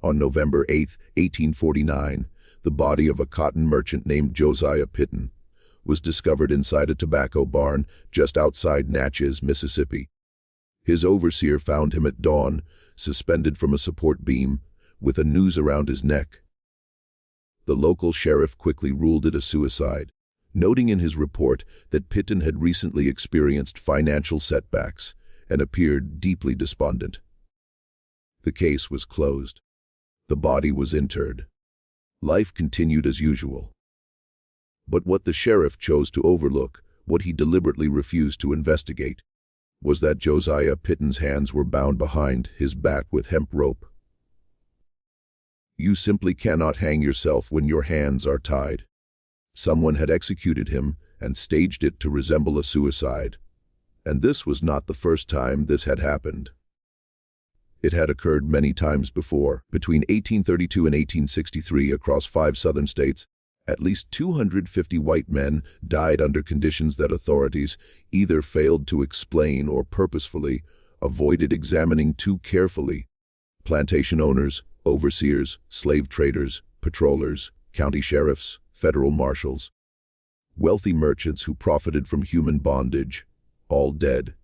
On November 8, 1849, the body of a cotton merchant named Josiah Pitton was discovered inside a tobacco barn just outside Natchez, Mississippi. His overseer found him at dawn, suspended from a support beam, with a noose around his neck. The local sheriff quickly ruled it a suicide, noting in his report that Pitton had recently experienced financial setbacks and appeared deeply despondent. The case was closed. The body was interred. Life continued as usual. But what the sheriff chose to overlook, what he deliberately refused to investigate, was that Josiah Pitton's hands were bound behind his back with hemp rope. You simply cannot hang yourself when your hands are tied. Someone had executed him and staged it to resemble a suicide. And this was not the first time this had happened. It had occurred many times before. Between 1832 and 1863, across 5 southern states, at least 250 white men died under conditions that authorities either failed to explain or purposefully avoided examining too carefully. Plantation owners, overseers, slave traders, patrollers, county sheriffs, federal marshals, wealthy merchants who profited from human bondage, all dead.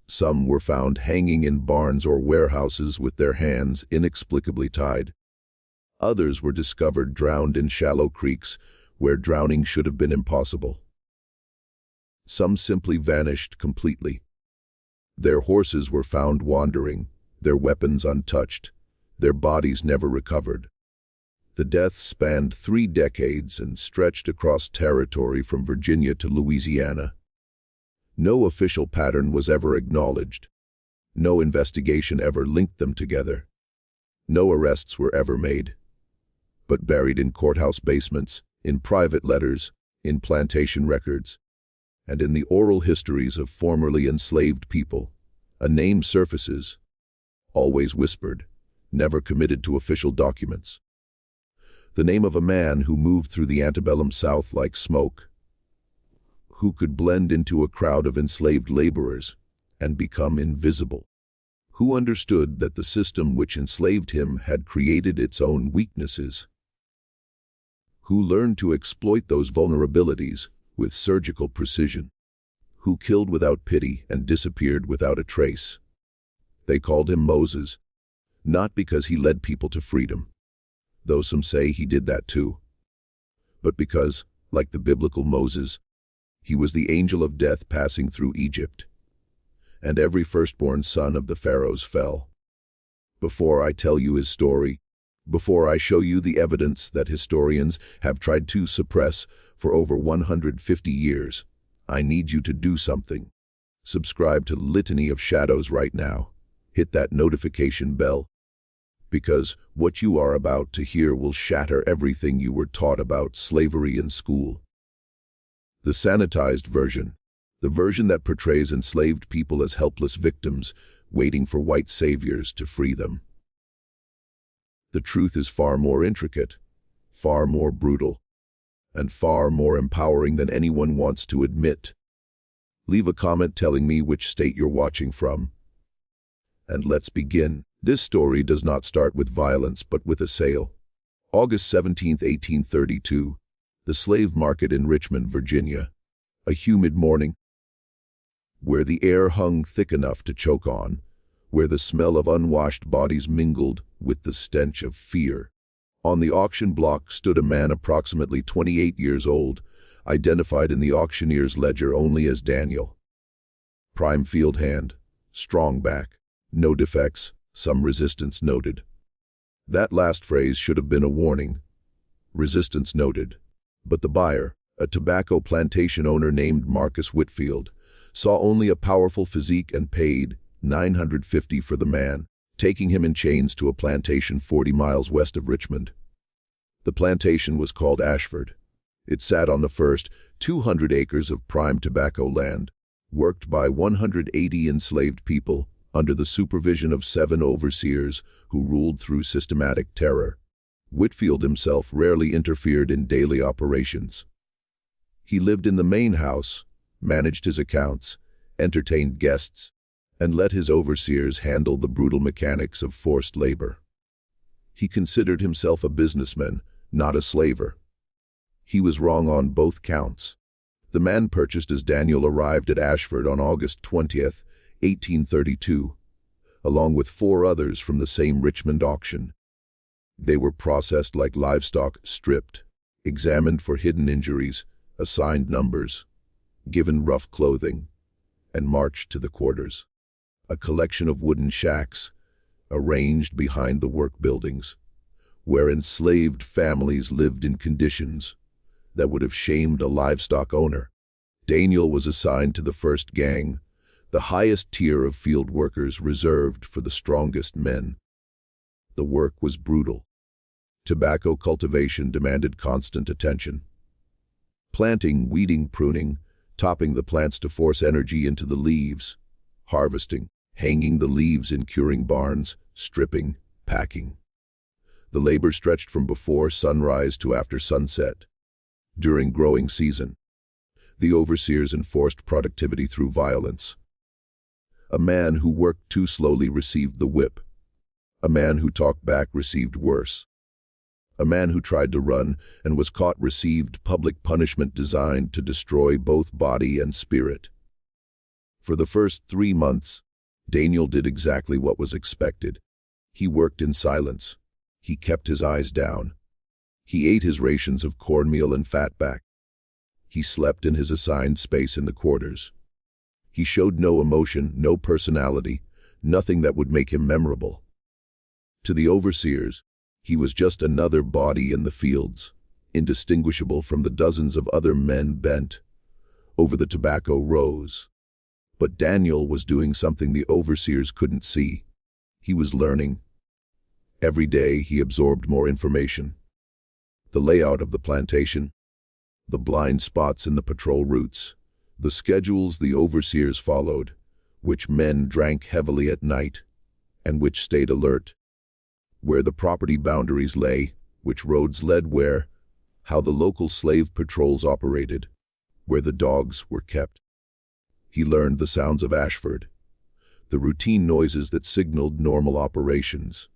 Some were found hanging in barns or warehouses with their hands inexplicably tied. Others were discovered drowned in shallow creeks where drowning should have been impossible. Some simply vanished completely. Their horses were found wandering, their weapons untouched, their bodies never recovered. The deaths spanned 3 decades and stretched across territory from Virginia to Louisiana. No official pattern was ever acknowledged. No investigation ever linked them together. No arrests were ever made. But buried in courthouse basements, in private letters, in plantation records, and in the oral histories of formerly enslaved people, a name surfaces, always whispered, never committed to official documents. The name of a man who moved through the antebellum South like smoke, who could blend into a crowd of enslaved laborers and become invisible, who understood that the system which enslaved him had created its own weaknesses, who learned to exploit those vulnerabilities with surgical precision, who killed without pity and disappeared without a trace. They called him Moses, not because he led people to freedom, though some say he did that too, but because, like the biblical Moses, he was the angel of death passing through Egypt, and every firstborn son of the pharaohs fell. Before I tell you his story, before I show you the evidence that historians have tried to suppress for over 150 years, I need you to do something. Subscribe to Litany of Shadows right now. Hit that notification bell, because what you are about to hear will shatter everything you were taught about slavery in school. The sanitized version, the version that portrays enslaved people as helpless victims, waiting for white saviors to free them. The truth is far more intricate, far more brutal, and far more empowering than anyone wants to admit. Leave a comment telling me which state you're watching from. And let's begin. This story does not start with violence but with a sale. August 17, 1832. The slave market in Richmond, Virginia. A humid morning, where the air hung thick enough to choke on, where the smell of unwashed bodies mingled with the stench of fear. On the auction block stood a man approximately 28 years old, identified in the auctioneer's ledger only as Daniel. Prime field hand, strong back, no defects, some resistance noted. That last phrase should have been a warning. Resistance noted. But the buyer, a tobacco plantation owner named Marcus Whitfield, saw only a powerful physique and paid $950 for the man, taking him in chains to a plantation 40 miles west of Richmond. The plantation was called Ashford. It sat on the first 200 acres of prime tobacco land, worked by 180 enslaved people under the supervision of 7 overseers who ruled through systematic terror. Whitfield himself rarely interfered in daily operations. He lived in the main house, managed his accounts, entertained guests, and let his overseers handle the brutal mechanics of forced labor. He considered himself a businessman, not a slaver. He was wrong on both counts. The man purchased as Daniel arrived at Ashford on August 20th, 1832, along with 4 others from the same Richmond auction. They were processed like livestock, stripped, examined for hidden injuries, assigned numbers, given rough clothing, and marched to the quarters, a collection of wooden shacks arranged behind the work buildings, where enslaved families lived in conditions that would have shamed a livestock owner. Daniel was assigned to the first gang, the highest tier of field workers reserved for the strongest men. The work was brutal. Tobacco cultivation demanded constant attention. Planting, weeding, pruning, topping the plants to force energy into the leaves, harvesting, hanging the leaves in curing barns, stripping, packing. The labor stretched from before sunrise to after sunset. During growing season, the overseers enforced productivity through violence. A man who worked too slowly received the whip. A man who talked back received worse. A man who tried to run and was caught received public punishment designed to destroy both body and spirit. For the first 3 months, Daniel did exactly what was expected. He worked in silence. He kept his eyes down. He ate his rations of cornmeal and fatback. He slept in his assigned space in the quarters. He showed no emotion, no personality, nothing that would make him memorable. To the overseers, he was just another body in the fields, indistinguishable from the dozens of other men bent over the tobacco rows. But Daniel was doing something the overseers couldn't see. He was learning. Every day he absorbed more information. The layout of the plantation, the blind spots in the patrol routes, the schedules the overseers followed, which men drank heavily at night, and which stayed alert, where the property boundaries lay, which roads led where, how the local slave patrols operated, where the dogs were kept. He learned the sounds of Ashford, the routine noises that signaled normal operations,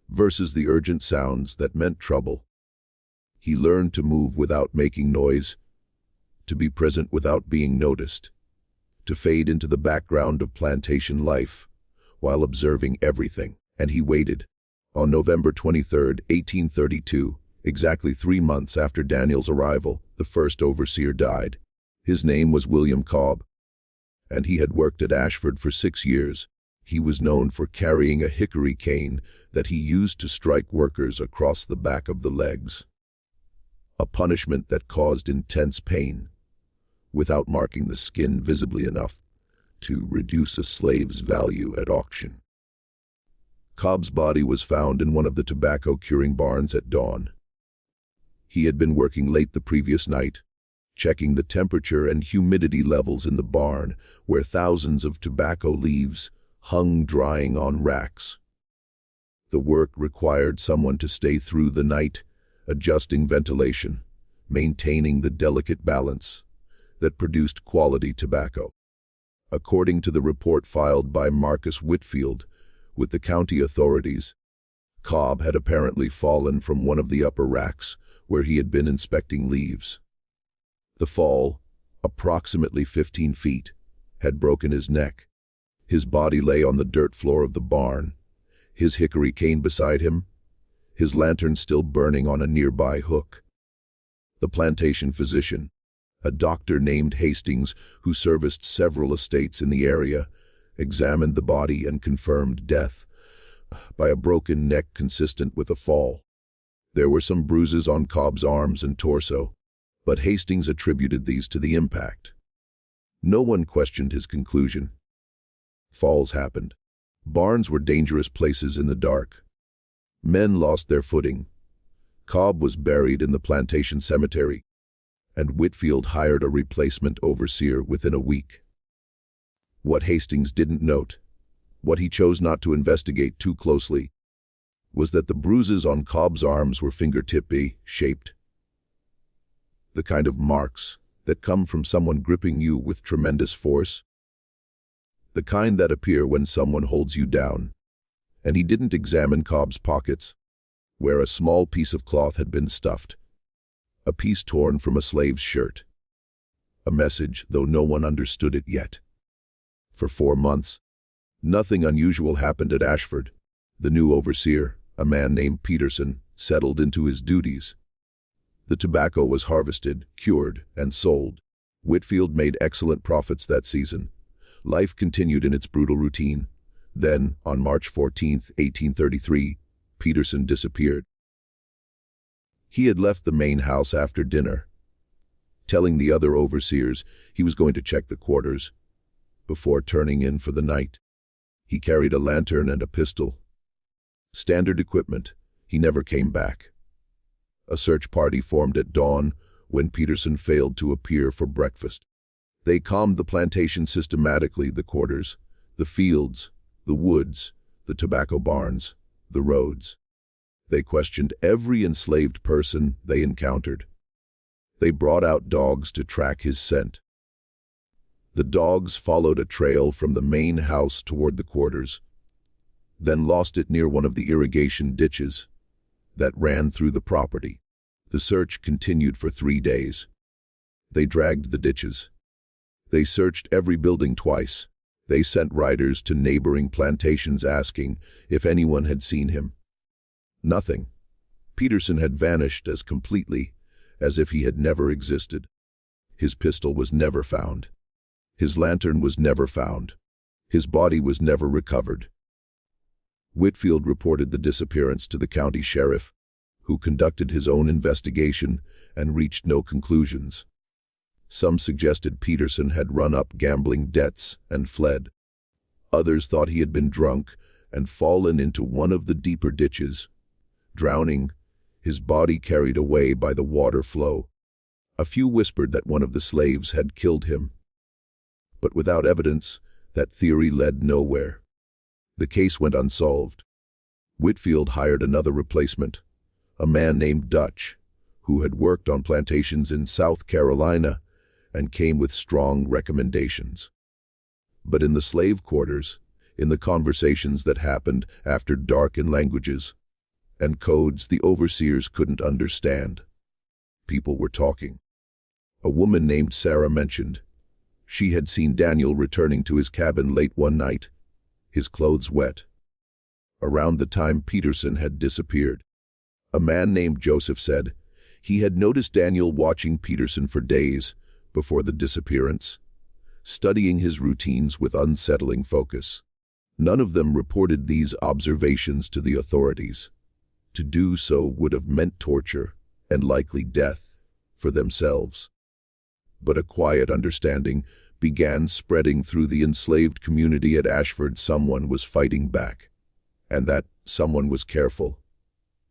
versus the urgent sounds that meant trouble. He learned to move without making noise, to be present without being noticed, to fade into the background of plantation life while observing everything. And he waited. On November 23, 1832, exactly 3 months after Daniel's arrival, the first overseer died. His name was William Cobb, and he had worked at Ashford for 6 years. He was known for carrying a hickory cane that he used to strike workers across the back of the legs, a punishment that caused intense pain, without marking the skin visibly enough to reduce a slave's value at auction. Cobb's body was found in one of the tobacco curing barns at dawn. He had been working late the previous night, checking the temperature and humidity levels in the barn, where thousands of tobacco leaves hung drying on racks. The work required someone to stay through the night, adjusting ventilation, maintaining the delicate balance that produced quality tobacco. According to the report filed by Marcus Whitfield with the county authorities, Cobb had apparently fallen from one of the upper racks where he had been inspecting leaves. The fall, approximately 15 feet, had broken his neck. His body lay on the dirt floor of the barn, his hickory cane beside him, his lantern still burning on a nearby hook. The plantation physician, a doctor named Hastings who serviced several estates in the area, examined the body and confirmed death by a broken neck consistent with a fall. There were some bruises on Cobb's arms and torso, but Hastings attributed these to the impact. No one questioned his conclusion. Falls happened. Barns were dangerous places in the dark. Men lost their footing. Cobb was buried in the plantation cemetery, and Whitfield hired a replacement overseer within a week. What Hastings didn't note, what he chose not to investigate too closely, was that the bruises on Cobb's arms were fingertip-shaped. The kind of marks that come from someone gripping you with tremendous force. The kind that appear when someone holds you down. And he didn't examine Cobb's pockets. where a small piece of cloth had been stuffed, a piece torn from a slave's shirt. A message, though no one understood it yet. For 4 months, nothing unusual happened at Ashford. The new overseer, a man named Peterson, settled into his duties. The tobacco was harvested, cured, and sold. Whitfield made excellent profits that season. Life continued in its brutal routine. Then, on March 14, 1833, Peterson disappeared. He had left the main house after dinner, telling the other overseers he was going to check the quarters before turning in for the night. He carried a lantern and a pistol. Standard equipment. He never came back. A search party formed at dawn when Peterson failed to appear for breakfast. They combed the plantation systematically, the quarters, the fields, the woods, the tobacco barns, the roads. They questioned every enslaved person they encountered. They brought out dogs to track his scent. The dogs followed a trail from the main house toward the quarters, then lost it near one of the irrigation ditches that ran through the property. The search continued for 3 days. They dragged the ditches. They searched every building twice. They sent riders to neighboring plantations asking if anyone had seen him. Nothing. Peterson had vanished as completely as if he had never existed. His pistol was never found. His lantern was never found. His body was never recovered. Whitfield reported the disappearance to the county sheriff, who conducted his own investigation and reached no conclusions. Some suggested Peterson had run up gambling debts and fled. Others thought he had been drunk and fallen into one of the deeper ditches, drowning, his body carried away by the water flow. A few whispered that one of the slaves had killed him. But without evidence, that theory led nowhere. The case went unsolved. Whitfield hired another replacement, a man named Dutch, who had worked on plantations in South Carolina and came with strong recommendations. But in the slave quarters, in the conversations that happened after dark in languages and codes the overseers couldn't understand, people were talking. A woman named Sarah mentioned she had seen Daniel returning to his cabin late one night, his clothes wet, around the time Peterson had disappeared. A man named Joseph said he had noticed Daniel watching Peterson for days before the disappearance, studying his routines with unsettling focus. None of them reported these observations to the authorities. To do so would have meant torture and likely death for themselves. But a quiet understanding began spreading through the enslaved community at Ashford. Someone was fighting back, and that someone was careful,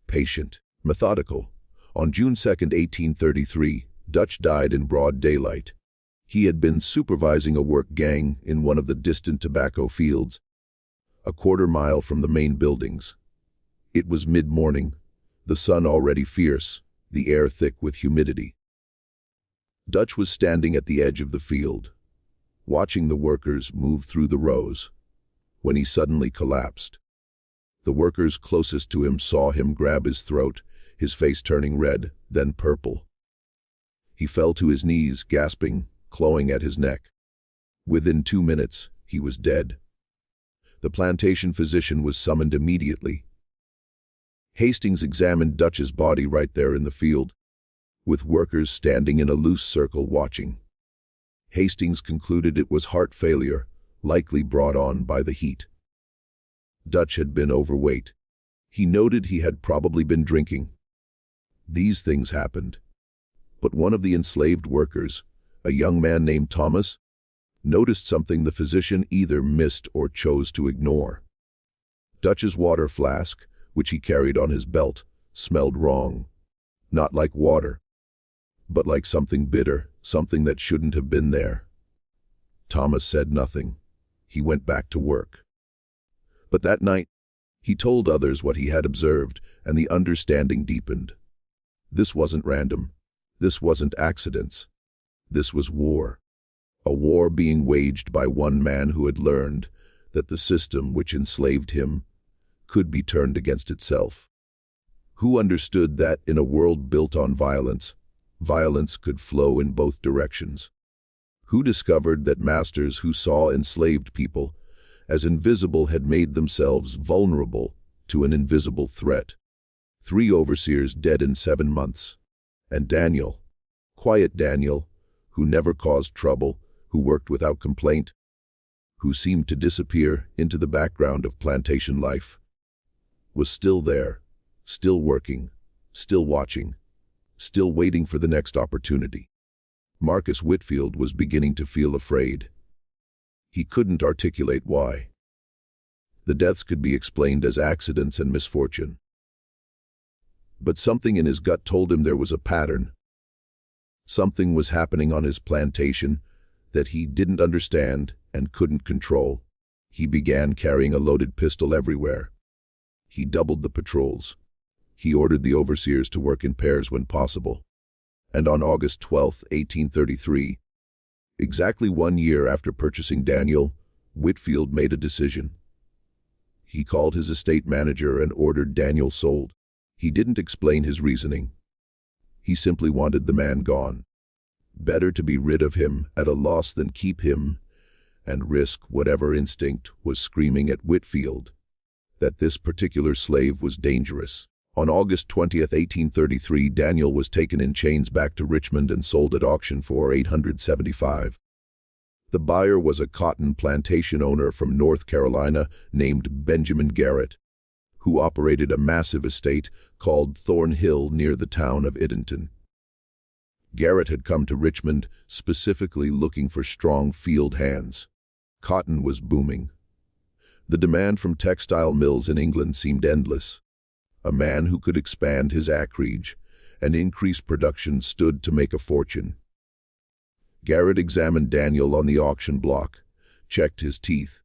patient, methodical. On June 2, 1833, Dutch died in broad daylight. He had been supervising a work gang in one of the distant tobacco fields, a quarter-mile from the main buildings. It was mid-morning, the sun already fierce, the air thick with humidity. Dutch was standing at the edge of the field, watching the workers move through the rows, when he suddenly collapsed. The workers closest to him saw him grab his throat, his face turning red, then purple. He fell to his knees, gasping, clawing at his neck. Within 2 minutes, he was dead. The plantation physician was summoned immediately. Hastings examined Dutch's body right there in the field, with workers standing in a loose circle watching. Hastings concluded it was heart failure, likely brought on by the heat. Dutch had been overweight. He noted he had probably been drinking. These things happened. But one of the enslaved workers, a young man named Thomas, noticed something the physician either missed or chose to ignore. Dutch's water flask, which he carried on his belt, smelled wrong. Not like water, but like something bitter, something that shouldn't have been there. Thomas said nothing. He went back to work. But that night, he told others what he had observed, and the understanding deepened. This wasn't random. This wasn't accidents. This was war. A war being waged by one man who had learned that the system which enslaved him could be turned against itself. Who understood that in a world built on violence, violence could flow in both directions? Who discovered that masters who saw enslaved people as invisible had made themselves vulnerable to an invisible threat? 3 overseers dead in 7 months. And Daniel, quiet Daniel, who never caused trouble, who worked without complaint, who seemed to disappear into the background of plantation life, was still there, still working, still watching, still waiting for the next opportunity. Marcus Whitfield was beginning to feel afraid. He couldn't articulate why. The deaths could be explained as accidents and misfortune. But something in his gut told him there was a pattern. Something was happening on his plantation that he didn't understand and couldn't control. He began carrying a loaded pistol everywhere. He doubled the patrols. He ordered the overseers to work in pairs when possible. And on August 12, 1833, exactly 1 year after purchasing Daniel, Whitfield made a decision. He called his estate manager and ordered Daniel sold. He didn't explain his reasoning. He simply wanted the man gone. Better to be rid of him at a loss than keep him and risk whatever instinct was screaming at Whitfield that this particular slave was dangerous. On August 20, 1833, Daniel was taken in chains back to Richmond and sold at auction for $875. The buyer was a cotton plantation owner from North Carolina named Benjamin Garrett, who operated a massive estate called Thornhill near the town of Identon. Garrett had come to Richmond specifically looking for strong field hands. Cotton was booming. The demand from textile mills in England seemed endless. A man who could expand his acreage and increase production stood to make a fortune. Garrett examined Daniel on the auction block, checked his teeth,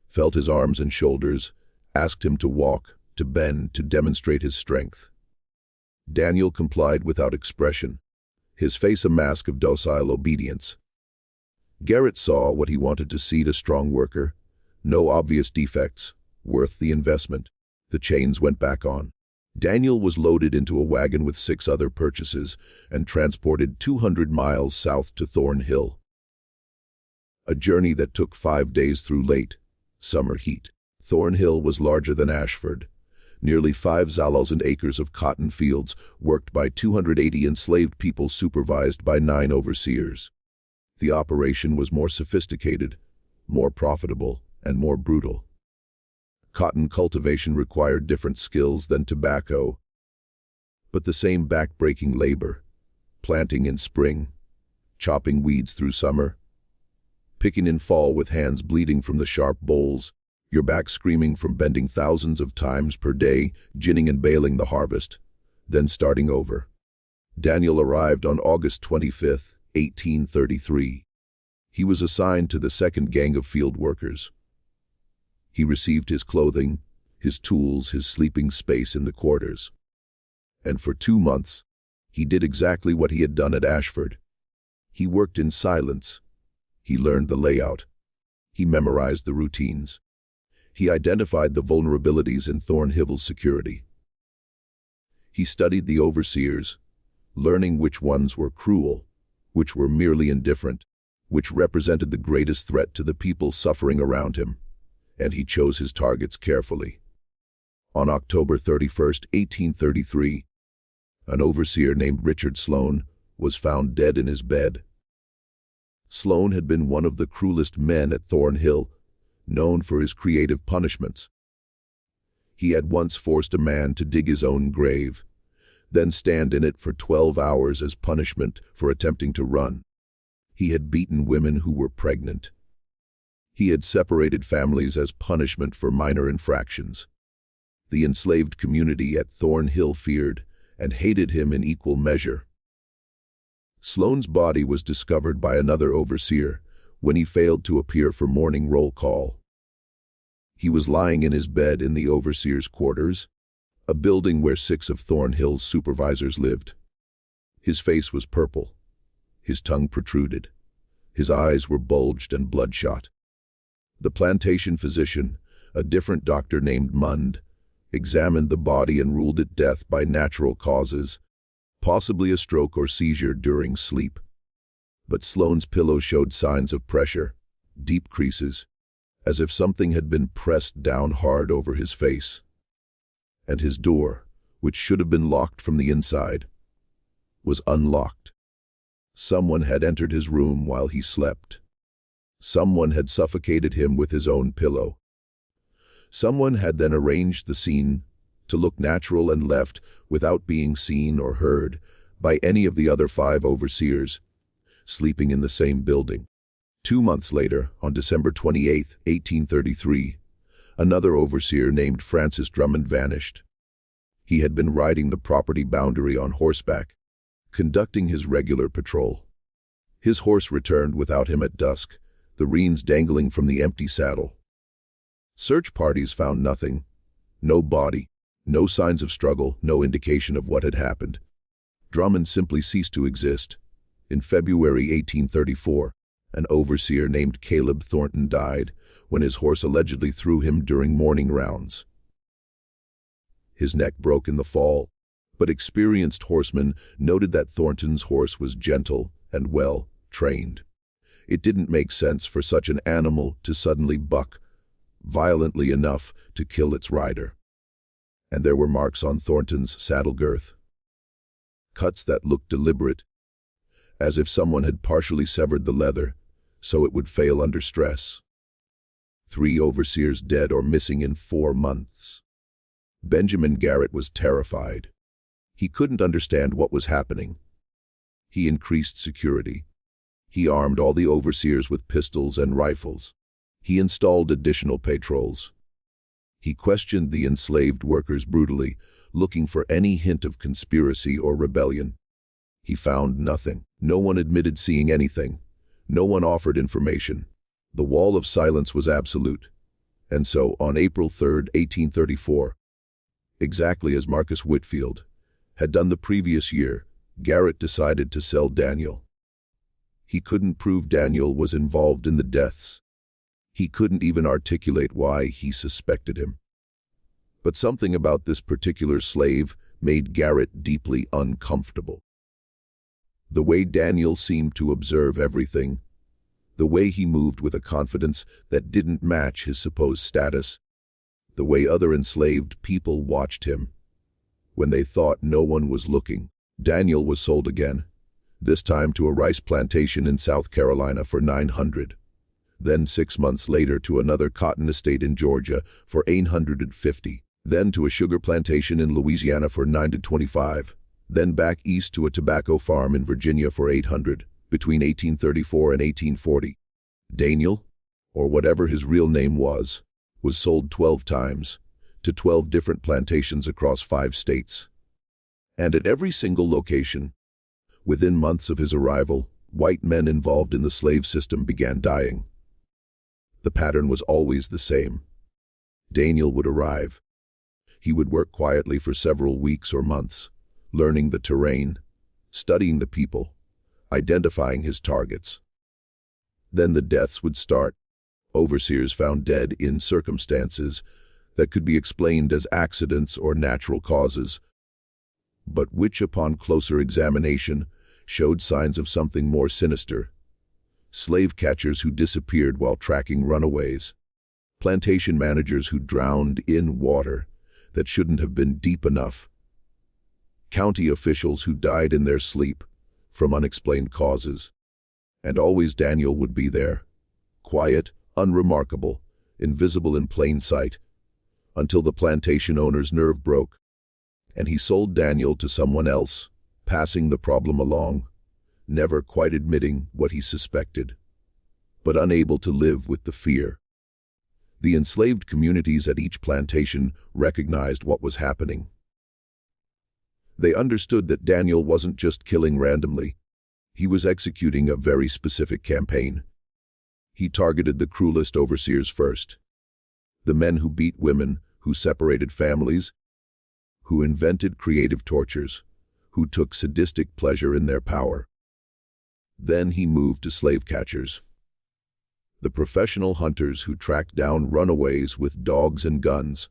felt his arms and shoulders, asked him to walk, to bend, to demonstrate his strength. Daniel complied without expression, his face a mask of docile obedience. Garrett saw what he wanted to see in a strong worker, no obvious defects, worth the investment. The chains went back on. Daniel was loaded into a wagon with 6 other purchases and transported 200 miles south to Thornhill. A journey that took 5 days through late summer heat. Thornhill was larger than Ashford. Nearly 5,000 acres of cotton fields worked by 280 enslaved people supervised by 9 overseers. The operation was more sophisticated, more profitable, and more brutal. Cotton cultivation required different skills than tobacco, but the same back-breaking labor: planting in spring, chopping weeds through summer, picking in fall with hands bleeding from the sharp bowls, your back screaming from bending thousands of times per day, ginning and baling the harvest, then starting over. Daniel arrived on August 25, 1833. He was assigned to the second gang of field workers. He received his clothing, his tools, his sleeping space in the quarters. And for 2 months, he did exactly what he had done at Ashford. He worked in silence. He learned the layout. He memorized the routines. He identified the vulnerabilities in Thornhill's security. He studied the overseers, learning which ones were cruel, which were merely indifferent, which represented the greatest threat to the people suffering around him. And he chose his targets carefully. On October 31, 1833, an overseer named Richard Sloane was found dead in his bed. Sloane had been one of the cruelest men at Thornhill, known for his creative punishments. He had once forced a man to dig his own grave, then stand in it for 12 hours as punishment for attempting to run. He had beaten women who were pregnant. He had separated families as punishment for minor infractions. The enslaved community at Thornhill feared and hated him in equal measure. Sloane's body was discovered by another overseer when he failed to appear for morning roll call. He was lying in his bed in the overseer's quarters, a building where 6 of Thornhill's supervisors lived. His face was purple. His tongue protruded. His eyes were bulged and bloodshot. The plantation physician, a different doctor named Mund, examined the body and ruled it death by natural causes, possibly a stroke or seizure during sleep. But Sloane's pillow showed signs of pressure, deep creases, as if something had been pressed down hard over his face. And his door, which should have been locked from the inside, was unlocked. Someone had entered his room while he slept. Someone had suffocated him with his own pillow. Someone had then arranged the scene to look natural and left without being seen or heard by any of the other 5 overseers sleeping in the same building. 2 months later, on December 28, 1833, another overseer named Francis Drummond vanished. He had been riding the property boundary on horseback, conducting his regular patrol. His horse returned without him at dusk, the reins dangling from the empty saddle. Search parties found nothing. No body, no signs of struggle, no indication of what had happened. Drummond simply ceased to exist. In February 1834, an overseer named Caleb Thornton died when his horse allegedly threw him during morning rounds. His neck broke in the fall, but experienced horsemen noted that Thornton's horse was gentle and well trained. It didn't make sense for such an animal to suddenly buck violently enough to kill its rider. And there were marks on Thornton's saddle girth. Cuts that looked deliberate, as if someone had partially severed the leather so it would fail under stress. 3 overseers dead or missing in 4 months. Benjamin Garrett was terrified. He couldn't understand what was happening. He increased security. He armed all the overseers with pistols and rifles. He installed additional patrols. He questioned the enslaved workers brutally, looking for any hint of conspiracy or rebellion. He found nothing. No one admitted seeing anything. No one offered information. The wall of silence was absolute. And so, on April 3, 1834, exactly as Marcus Whitfield had done the previous year, Garrett decided to sell Daniel. He couldn't prove Daniel was involved in the deaths. He couldn't even articulate why he suspected him. But something about this particular slave made Garrett deeply uncomfortable. The way Daniel seemed to observe everything, the way he moved with a confidence that didn't match his supposed status, the way other enslaved people watched him when they thought no one was looking. Daniel was sold again, this time to a rice plantation in South Carolina for $900. Then 6 months later to another cotton estate in Georgia for $850. Then to a sugar plantation in Louisiana for $925. Then back east to a tobacco farm in Virginia for $800, between 1834 and 1840. Daniel, or whatever his real name was sold 12 times, to 12 different plantations across 5 states. And at every single location, within months of his arrival, white men involved in the slave system began dying. The pattern was always the same. Daniel would arrive. He would work quietly for several weeks or months, learning the terrain, studying the people, identifying his targets. Then the deaths would start. Overseers found dead in circumstances that could be explained as accidents or natural causes, but which upon closer examination showed signs of something more sinister. Slave catchers who disappeared while tracking runaways. Plantation managers who drowned in water that shouldn't have been deep enough. County officials who died in their sleep from unexplained causes. And always Daniel would be there, quiet, unremarkable, invisible in plain sight, until the plantation owner's nerve broke, and he sold Daniel to someone else, passing the problem along, never quite admitting what he suspected, but unable to live with the fear. The enslaved communities at each plantation recognized what was happening. They understood that Daniel wasn't just killing randomly. He was executing a very specific campaign. He targeted the cruelest overseers first. The men who beat women, who separated families, who invented creative tortures, who took sadistic pleasure in their power. Then he moved to slave catchers. The professional hunters who tracked down runaways with dogs and guns,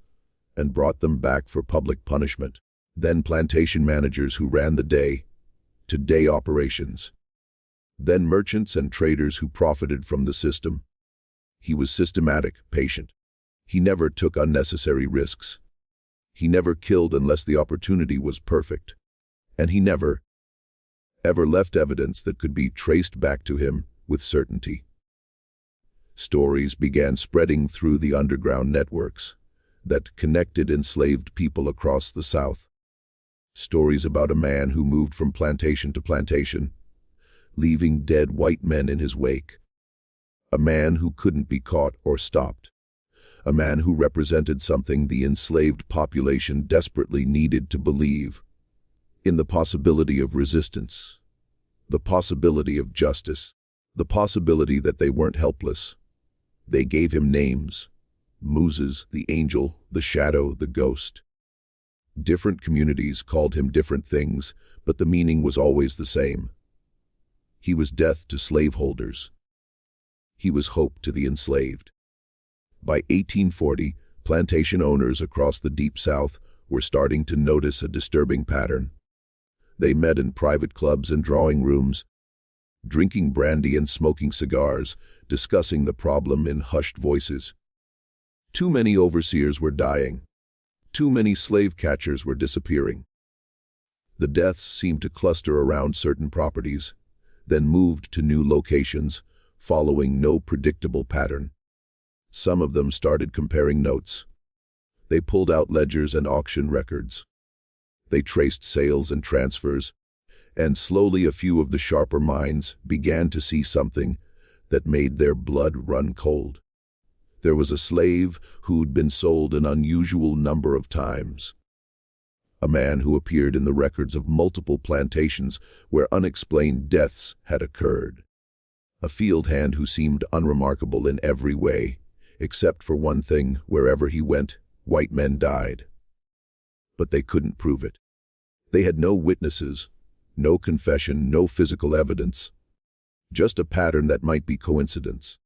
and brought them back for public punishment. Then plantation managers who ran the day-to-day operations. Then merchants and traders who profited from the system. He was systematic, patient. He never took unnecessary risks. He never killed unless the opportunity was perfect. And he never, ever left evidence that could be traced back to him with certainty. Stories began spreading through the underground networks that connected enslaved people across the South. Stories about a man who moved from plantation to plantation, leaving dead white men in his wake. A man who couldn't be caught or stopped. A man who represented something the enslaved population desperately needed to believe: in the possibility of resistance, the possibility of justice, the possibility that they weren't helpless. They gave him names: Moses, the angel, the shadow, the ghost. Different communities called him different things, but the meaning was always the same. He was death to slaveholders. He was hope to the enslaved. By 1840, plantation owners across the Deep South were starting to notice a disturbing pattern. They met in private clubs and drawing rooms, drinking brandy and smoking cigars, discussing the problem in hushed voices. Too many overseers were dying. Too many slave catchers were disappearing. The deaths seemed to cluster around certain properties, then moved to new locations, following no predictable pattern. Some of them started comparing notes. They pulled out ledgers and auction records. They traced sales and transfers, and slowly a few of the sharper minds began to see something that made their blood run cold. There was a slave who'd been sold an unusual number of times. A man who appeared in the records of multiple plantations where unexplained deaths had occurred. A field hand who seemed unremarkable in every way, except for one thing: wherever he went, white men died. But they couldn't prove it. They had no witnesses, no confession, no physical evidence. Just a pattern that might be coincidence.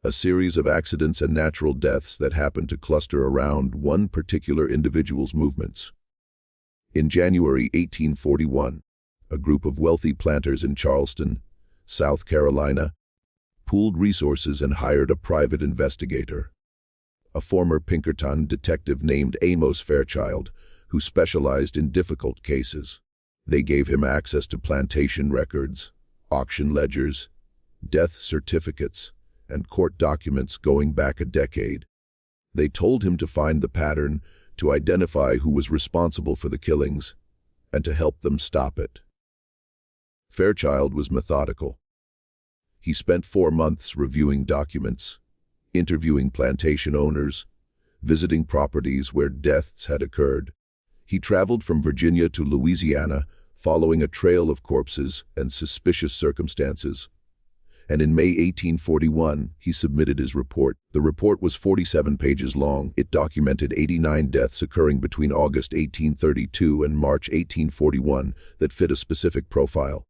A series of accidents and natural deaths that happened to cluster around one particular individual's movements. In January 1841, a group of wealthy planters in Charleston, South Carolina, pooled resources and hired a private investigator. A former Pinkerton detective named Amos Fairchild, who specialized in difficult cases. They gave him access to plantation records, auction ledgers, death certificates, and court documents going back a decade. They told him to find the pattern, to identify who was responsible for the killings, and to help them stop it. Fairchild was methodical. He spent 4 months reviewing documents, interviewing plantation owners, visiting properties where deaths had occurred. He traveled from Virginia to Louisiana, following a trail of corpses and suspicious circumstances. And in May 1841, he submitted his report. The report was 47 pages long. It documented 89 deaths occurring between August 1832 and March 1841 that fit a specific profile.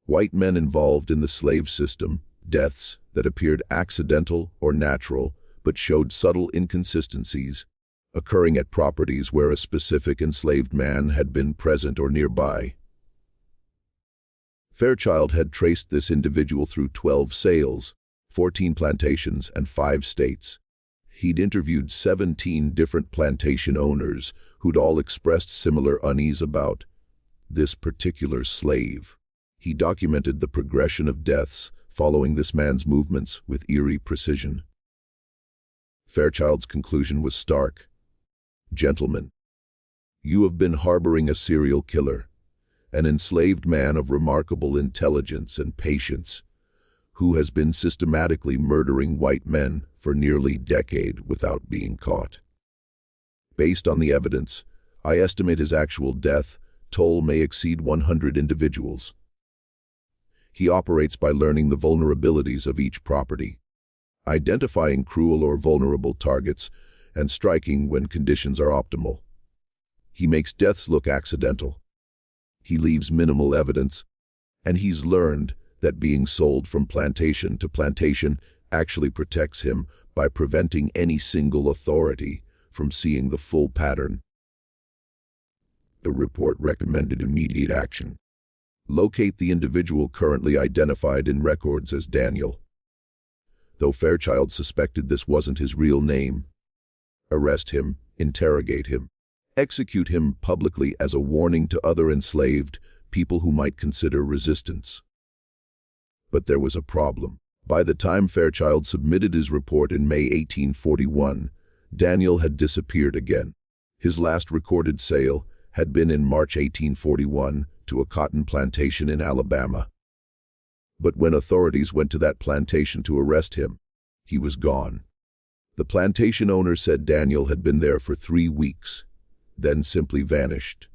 White men involved in the slave system, deaths that appeared accidental or natural but showed subtle inconsistencies, occurring at properties where a specific enslaved man had been present or nearby. Fairchild had traced this individual through 12 sales, 14 plantations, and 5 states. He'd interviewed 17 different plantation owners who'd all expressed similar unease about this particular slave. He documented the progression of deaths following this man's movements with eerie precision. Fairchild's conclusion was stark. Gentlemen, you have been harboring a serial killer, an enslaved man of remarkable intelligence and patience, who has been systematically murdering white men for nearly a decade without being caught. Based on the evidence, I estimate his actual death toll may exceed 100 individuals. He operates by learning the vulnerabilities of each property, identifying cruel or vulnerable targets, and striking when conditions are optimal. He makes deaths look accidental. He leaves minimal evidence, and he's learned that being sold from plantation to plantation actually protects him by preventing any single authority from seeing the full pattern. The report recommended immediate action. Locate the individual currently identified in records as Daniel. Though Fairchild suspected this wasn't his real name. Arrest him, interrogate him, execute him publicly as a warning to other enslaved people who might consider resistance. But there was a problem. By the time Fairchild submitted his report in May 1841, Daniel had disappeared again. His last recorded sale had been in March 1841 to a cotton plantation in Alabama. But when authorities went to that plantation to arrest him, he was gone. The plantation owner said Daniel had been there for 3 weeks, then simply vanished.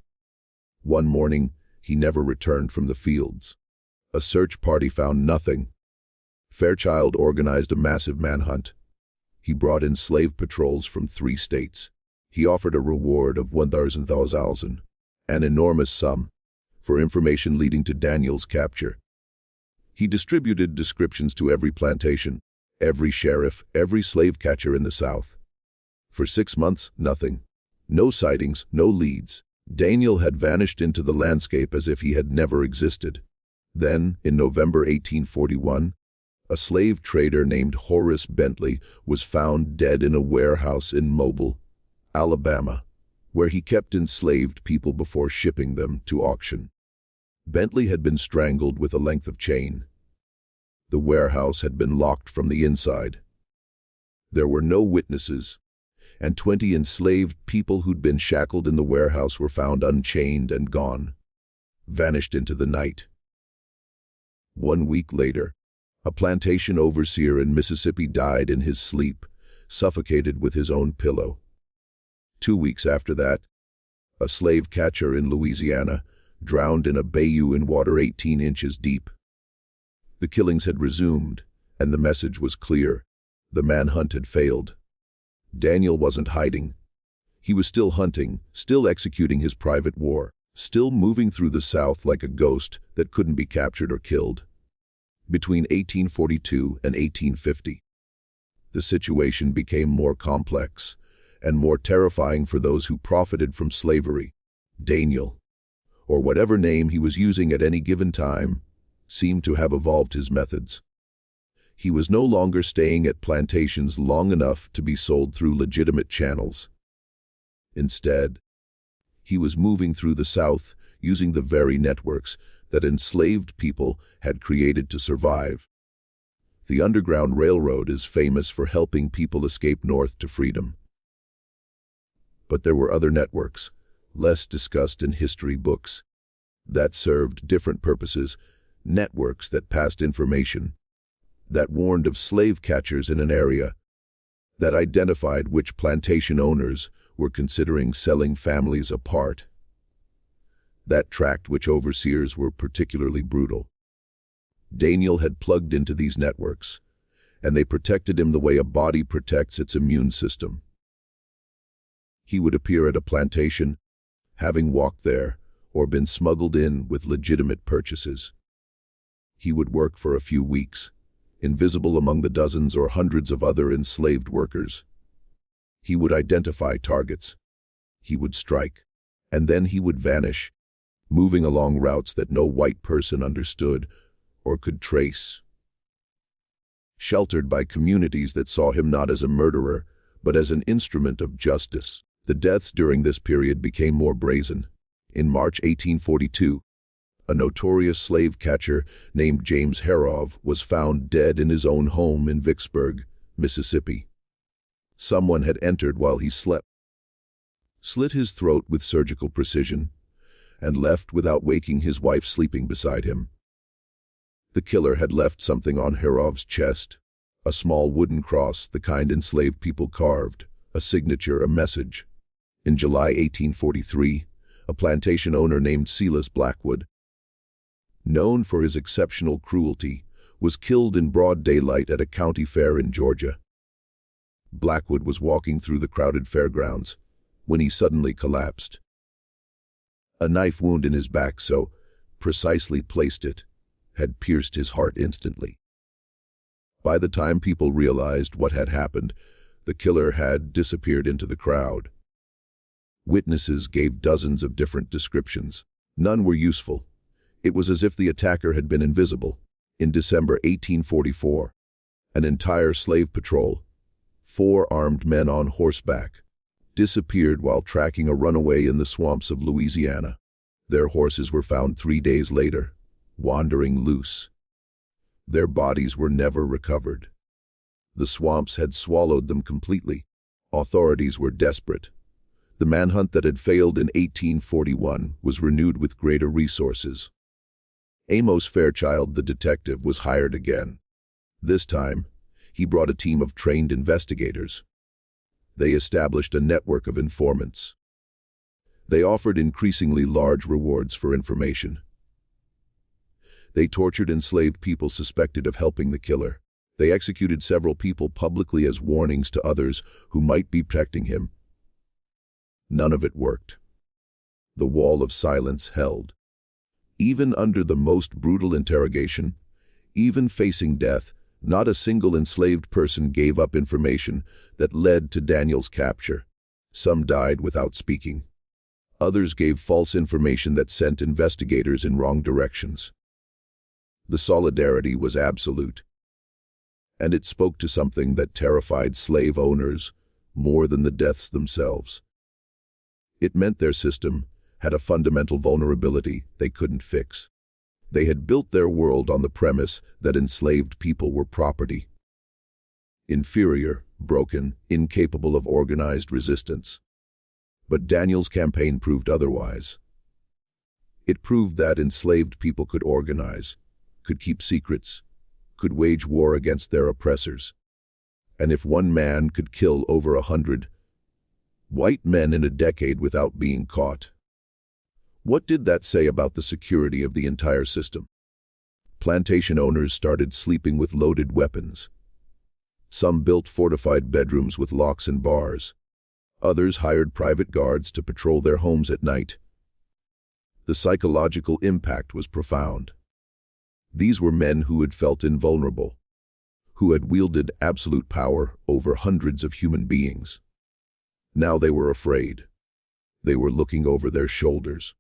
One morning, he never returned from the fields. A search party found nothing. Fairchild organized a massive manhunt. He brought in slave patrols from 3 states. He offered a reward of $1,000, an enormous sum, for information leading to Daniel's capture. He distributed descriptions to every plantation, every sheriff, every slave catcher in the South. For 6 months, nothing. No sightings, no leads. Daniel had vanished into the landscape as if he had never existed. Then, in November 1841, a slave trader named Horace Bentley was found dead in a warehouse in Mobile, Alabama, where he kept enslaved people before shipping them to auction. Bentley had been strangled with a length of chain. The warehouse had been locked from the inside. There were no witnesses, and 20 enslaved people who'd been shackled in the warehouse were found unchained and gone, vanished into the night. 1 week later, a plantation overseer in Mississippi died in his sleep, suffocated with his own pillow. 2 weeks after that, a slave catcher in Louisiana drowned in a bayou in water 18 inches deep. The killings had resumed, and the message was clear. The manhunt had failed. Daniel wasn't hiding. He was still hunting, still executing his private war, still moving through the South like a ghost that couldn't be captured or killed. Between 1842 and 1850, the situation became more complex and more terrifying for those who profited from slavery. Daniel, or whatever name he was using at any given time, seemed to have evolved his methods. He was no longer staying at plantations long enough to be sold through legitimate channels. Instead, he was moving through the South using the very networks that enslaved people had created to survive. The Underground Railroad is famous for helping people escape north to freedom. But there were other networks, less discussed in history books, that served different purposes, networks that passed information, that warned of slave catchers in an area, that identified which plantation owners were considering selling families apart, that tracked which overseers were particularly brutal. Daniel had plugged into these networks, and they protected him the way a body protects its immune system. He would appear at a plantation, having walked there or been smuggled in with legitimate purchases. He would work for a few weeks, invisible among the dozens or hundreds of other enslaved workers. He would identify targets. He would strike, and then he would vanish, moving along routes that no white person understood or could trace. Sheltered by communities that saw him not as a murderer, but as an instrument of justice, the deaths during this period became more brazen. In March 1842, a notorious slave catcher named James Harrov was found dead in his own home in Vicksburg, Mississippi. Someone had entered while he slept, slit his throat with surgical precision, and left without waking his wife sleeping beside him. The killer had left something on Harrov's chest, a small wooden cross, the kind enslaved people carved, a signature, a message. In July 1843, a plantation owner named Silas Blackwood, known for his exceptional cruelty, was killed in broad daylight at a county fair in Georgia. Blackwood was walking through the crowded fairgrounds when he suddenly collapsed. A knife wound in his back, so precisely placed it, had pierced his heart instantly. By the time people realized what had happened, The killer had disappeared into the crowd. Witnesses gave dozens of different descriptions. None were useful. It was as if the attacker had been invisible. In December 1844, an entire slave patrol, 4 armed men on horseback, disappeared while tracking a runaway in the swamps of Louisiana. Their horses were found 3 days later, wandering loose. Their bodies were never recovered. The swamps had swallowed them completely. Authorities were desperate. The manhunt that had failed in 1841 was renewed with greater resources. Amos Fairchild, the detective, was hired again. This time, he brought a team of trained investigators. They established a network of informants. They offered increasingly large rewards for information. They tortured enslaved people suspected of helping the killer. They executed several people publicly as warnings to others who might be protecting him. None of it worked. The wall of silence held. Even under the most brutal interrogation, even facing death, not a single enslaved person gave up information that led to Daniel's capture. Some died without speaking. Others gave false information that sent investigators in wrong directions. The solidarity was absolute, and it spoke to something that terrified slave owners more than the deaths themselves. It meant their system had a fundamental vulnerability they couldn't fix. They had built their world on the premise that enslaved people were property. Inferior, broken, incapable of organized resistance. But Daniel's campaign proved otherwise. It proved that enslaved people could organize, could keep secrets, could wage war against their oppressors. And if one man could kill over 100 white men in a decade without being caught, what did that say about the security of the entire system? Plantation owners started sleeping with loaded weapons. Some built fortified bedrooms with locks and bars. Others hired private guards to patrol their homes at night. The psychological impact was profound. These were men who had felt invulnerable, who had wielded absolute power over hundreds of human beings. Now they were afraid. They were looking over their shoulders.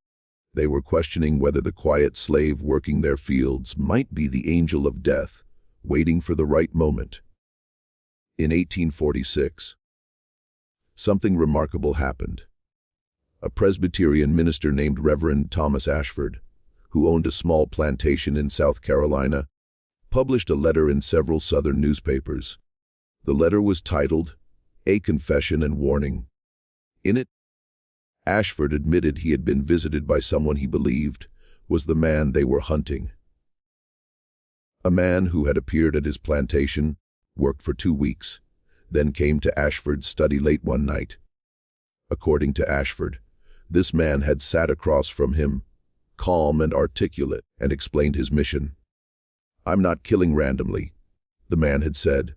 They were questioning whether the quiet slave working their fields might be the angel of death, waiting for the right moment. In 1846, something remarkable happened. A Presbyterian minister named Reverend Thomas Ashford, who owned a small plantation in South Carolina, published a letter in several Southern newspapers. The letter was titled, "A Confession and Warning." In it, Ashford admitted he had been visited by someone he believed was the man they were hunting. A man who had appeared at his plantation, worked for 2 weeks, then came to Ashford's study late one night. According to Ashford, this man had sat across from him, calm and articulate, and explained his mission. "I'm not killing randomly," the man had said.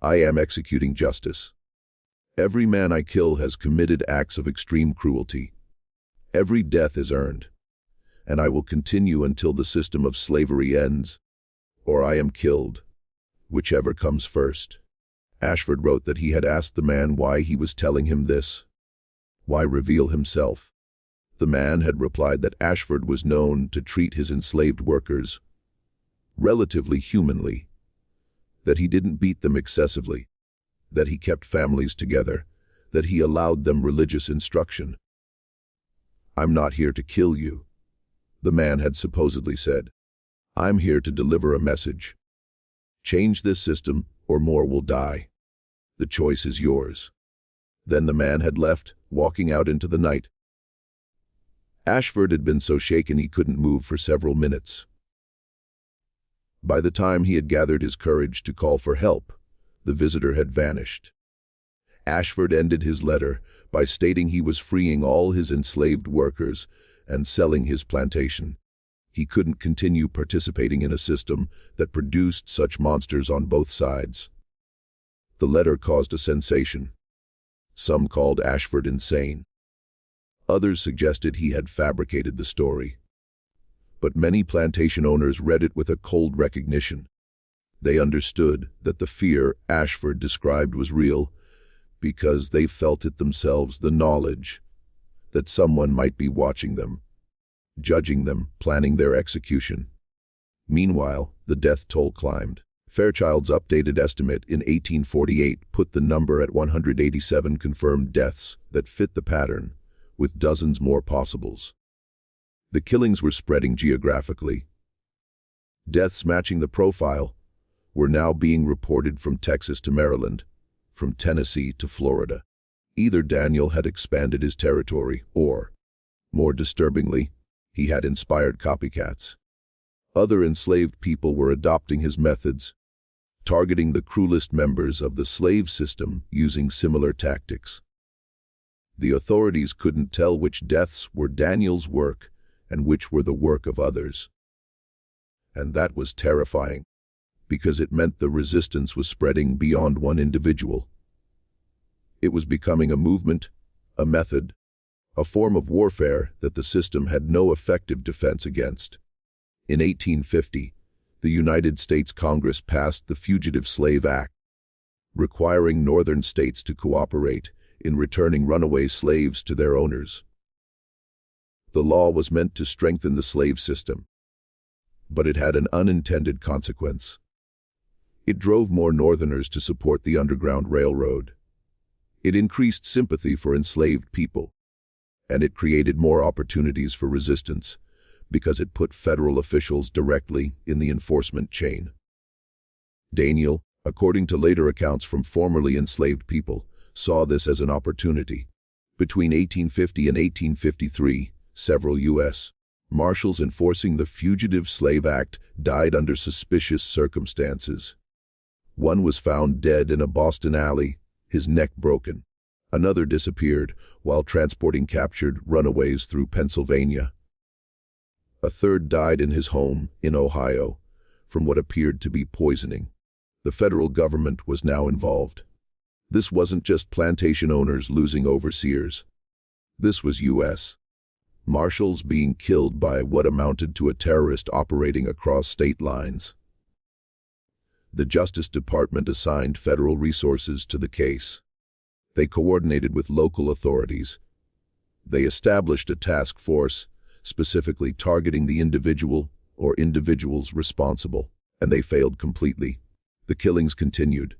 "I am executing justice. Every man I kill has committed acts of extreme cruelty. Every death is earned, and I will continue until the system of slavery ends, or I am killed, whichever comes first." Ashford wrote that he had asked the man why he was telling him this. Why reveal himself? The man had replied that Ashford was known to treat his enslaved workers relatively humanly, that he didn't beat them excessively, that he kept families together, that he allowed them religious instruction. "I'm not here to kill you," the man had supposedly said. "I'm here to deliver a message. Change this system, or more will die. The choice is yours." Then the man had left, walking out into the night. Ashford had been so shaken he couldn't move for several minutes. By the time he had gathered his courage to call for help, the visitor had vanished. Ashford ended his letter by stating he was freeing all his enslaved workers and selling his plantation. He couldn't continue participating in a system that produced such monsters on both sides. The letter caused a sensation. Some called Ashford insane. Others suggested he had fabricated the story. But many plantation owners read it with a cold recognition. They understood that the fear Ashford described was real, because they felt it themselves, the knowledge that someone might be watching them, judging them, planning their execution. Meanwhile, the death toll climbed. Fairchild's updated estimate in 1848 put the number at 187 confirmed deaths that fit the pattern, with dozens more possibles. The killings were spreading geographically. Deaths matching the profile were now being reported from Texas to Maryland, from Tennessee to Florida. Either Daniel had expanded his territory or, more disturbingly, he had inspired copycats. Other enslaved people were adopting his methods, targeting the cruelest members of the slave system using similar tactics. The authorities couldn't tell which deaths were Daniel's work and which were the work of others. And that was terrifying, because it meant the resistance was spreading beyond one individual. It was becoming a movement, a method, a form of warfare that the system had no effective defense against. In 1850, the United States Congress passed the Fugitive Slave Act, requiring northern states to cooperate in returning runaway slaves to their owners. The law was meant to strengthen the slave system, but it had an unintended consequence. It drove more Northerners to support the Underground Railroad. It increased sympathy for enslaved people, and it created more opportunities for resistance because it put federal officials directly in the enforcement chain. Daniel, according to later accounts from formerly enslaved people, saw this as an opportunity. Between 1850 and 1853, several U.S. marshals enforcing the Fugitive Slave Act died under suspicious circumstances. One was found dead in a Boston alley, his neck broken. Another disappeared while transporting captured runaways through Pennsylvania. A third died in his home in Ohio from what appeared to be poisoning. The federal government was now involved. This wasn't just plantation owners losing overseers. This was U.S. marshals being killed by what amounted to a terrorist operating across state lines. The Justice Department assigned federal resources to the case. They coordinated with local authorities. They established a task force, specifically targeting the individual or individuals responsible, and they failed completely. The killings continued.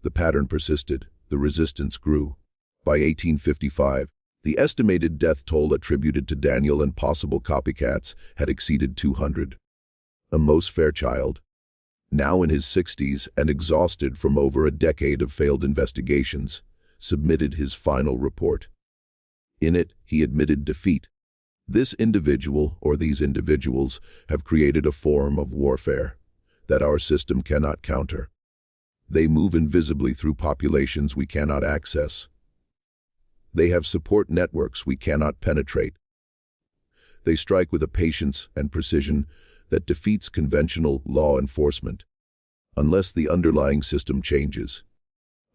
The pattern persisted. The resistance grew. By 1855, the estimated death toll attributed to Daniel and possible copycats had exceeded 200. Amos Fairchild, now in his 60s and exhausted from over a decade of failed investigations, submitted his final report. In it, he admitted defeat. This individual, or these individuals, have created a form of warfare that our system cannot counter. They move invisibly through populations we cannot access. They have support networks we cannot penetrate. They strike with a patience and precision that defeats conventional law enforcement. Unless the underlying system changes,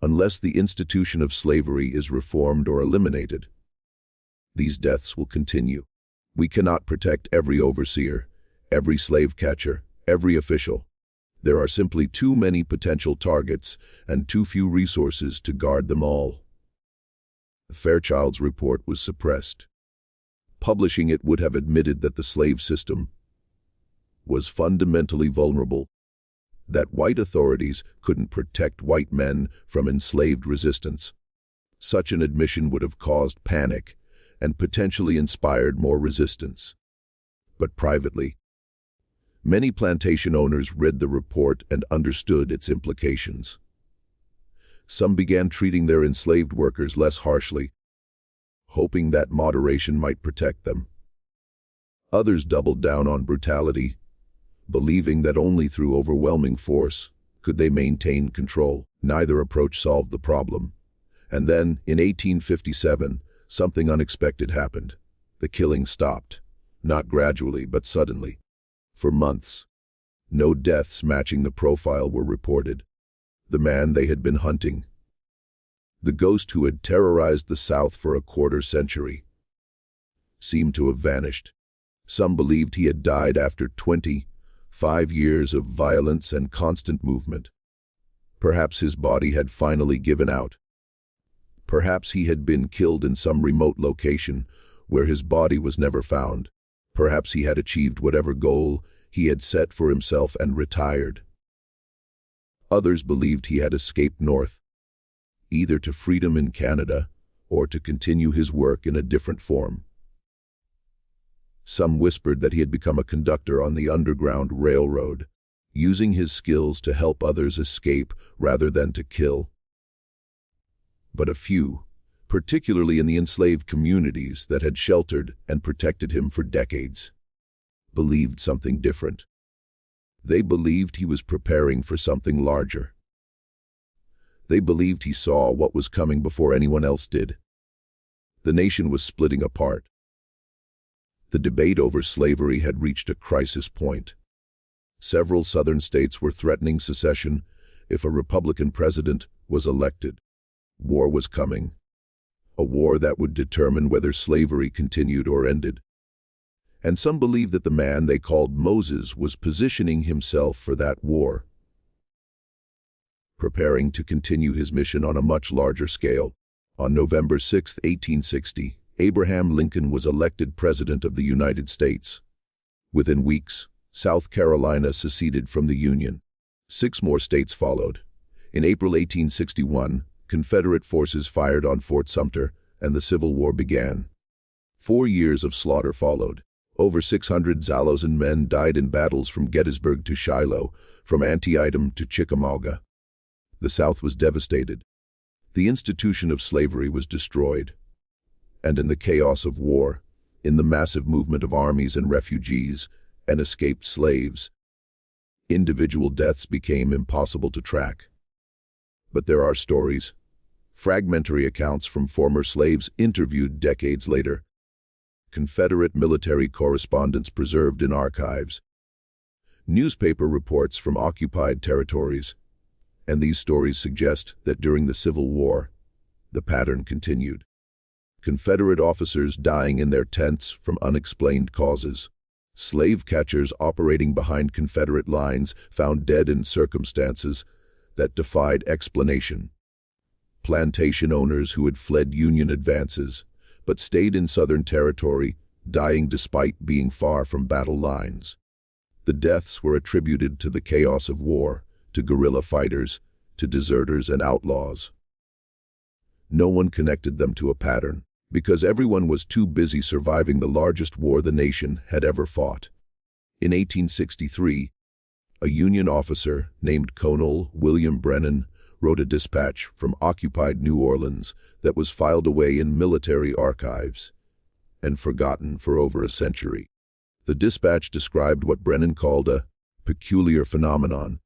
unless the institution of slavery is reformed or eliminated, these deaths will continue. We cannot protect every overseer, every slave catcher, every official. There are simply too many potential targets and too few resources to guard them all. Fairchild's report was suppressed. Publishing it would have admitted that the slave system was fundamentally vulnerable, that white authorities couldn't protect white men from enslaved resistance. Such an admission would have caused panic and potentially inspired more resistance. But privately, many plantation owners read the report and understood its implications. Some began treating their enslaved workers less harshly, hoping that moderation might protect them. Others doubled down on brutality, believing that only through overwhelming force could they maintain control. Neither approach solved the problem. And then, in 1857, something unexpected happened. The killing stopped, not gradually but suddenly. For months, no deaths matching the profile were reported. The man they had been hunting, the ghost who had terrorized the South for a quarter century, seemed to have vanished. Some believed he had died after 25 years of violence and constant movement. Perhaps his body had finally given out. Perhaps he had been killed in some remote location where his body was never found. Perhaps he had achieved whatever goal he had set for himself and retired. Others believed he had escaped north, either to freedom in Canada or to continue his work in a different form. Some whispered that he had become a conductor on the Underground Railroad, using his skills to help others escape rather than to kill. But a few, particularly in the enslaved communities that had sheltered and protected him for decades, believed something different. They believed he was preparing for something larger. They believed he saw what was coming before anyone else did. The nation was splitting apart. The debate over slavery had reached a crisis point. Several southern states were threatening secession if a Republican president was elected. War was coming. A war that would determine whether slavery continued or ended. And some believed that the man they called Moses was positioning himself for that war, preparing to continue his mission on a much larger scale. On November 6, 1860, Abraham Lincoln was elected President of the United States. Within weeks, South Carolina seceded from the Union. 6 more states followed. In April 1861, Confederate forces fired on Fort Sumter, and the Civil War began. 4 years of slaughter followed. Over 600 Zalozan men died in battles from Gettysburg to Shiloh, from Antietam to Chickamauga. The South was devastated. The institution of slavery was destroyed. And in the chaos of war, in the massive movement of armies and refugees and escaped slaves, individual deaths became impossible to track. But there are stories, fragmentary accounts from former slaves interviewed decades later, Confederate military correspondence preserved in archives, newspaper reports from occupied territories, and these stories suggest that during the Civil War, the pattern continued. Confederate officers dying in their tents from unexplained causes. Slave catchers operating behind Confederate lines found dead in circumstances that defied explanation. Plantation owners who had fled Union advances but stayed in Southern territory, dying despite being far from battle lines. The deaths were attributed to the chaos of war, to guerrilla fighters, to deserters and outlaws. No one connected them to a pattern, because everyone was too busy surviving the largest war the nation had ever fought. In 1863, a Union officer named Colonel William Brennan wrote a dispatch from occupied New Orleans that was filed away in military archives and forgotten for over a century. The dispatch described what Brennan called a peculiar phenomenon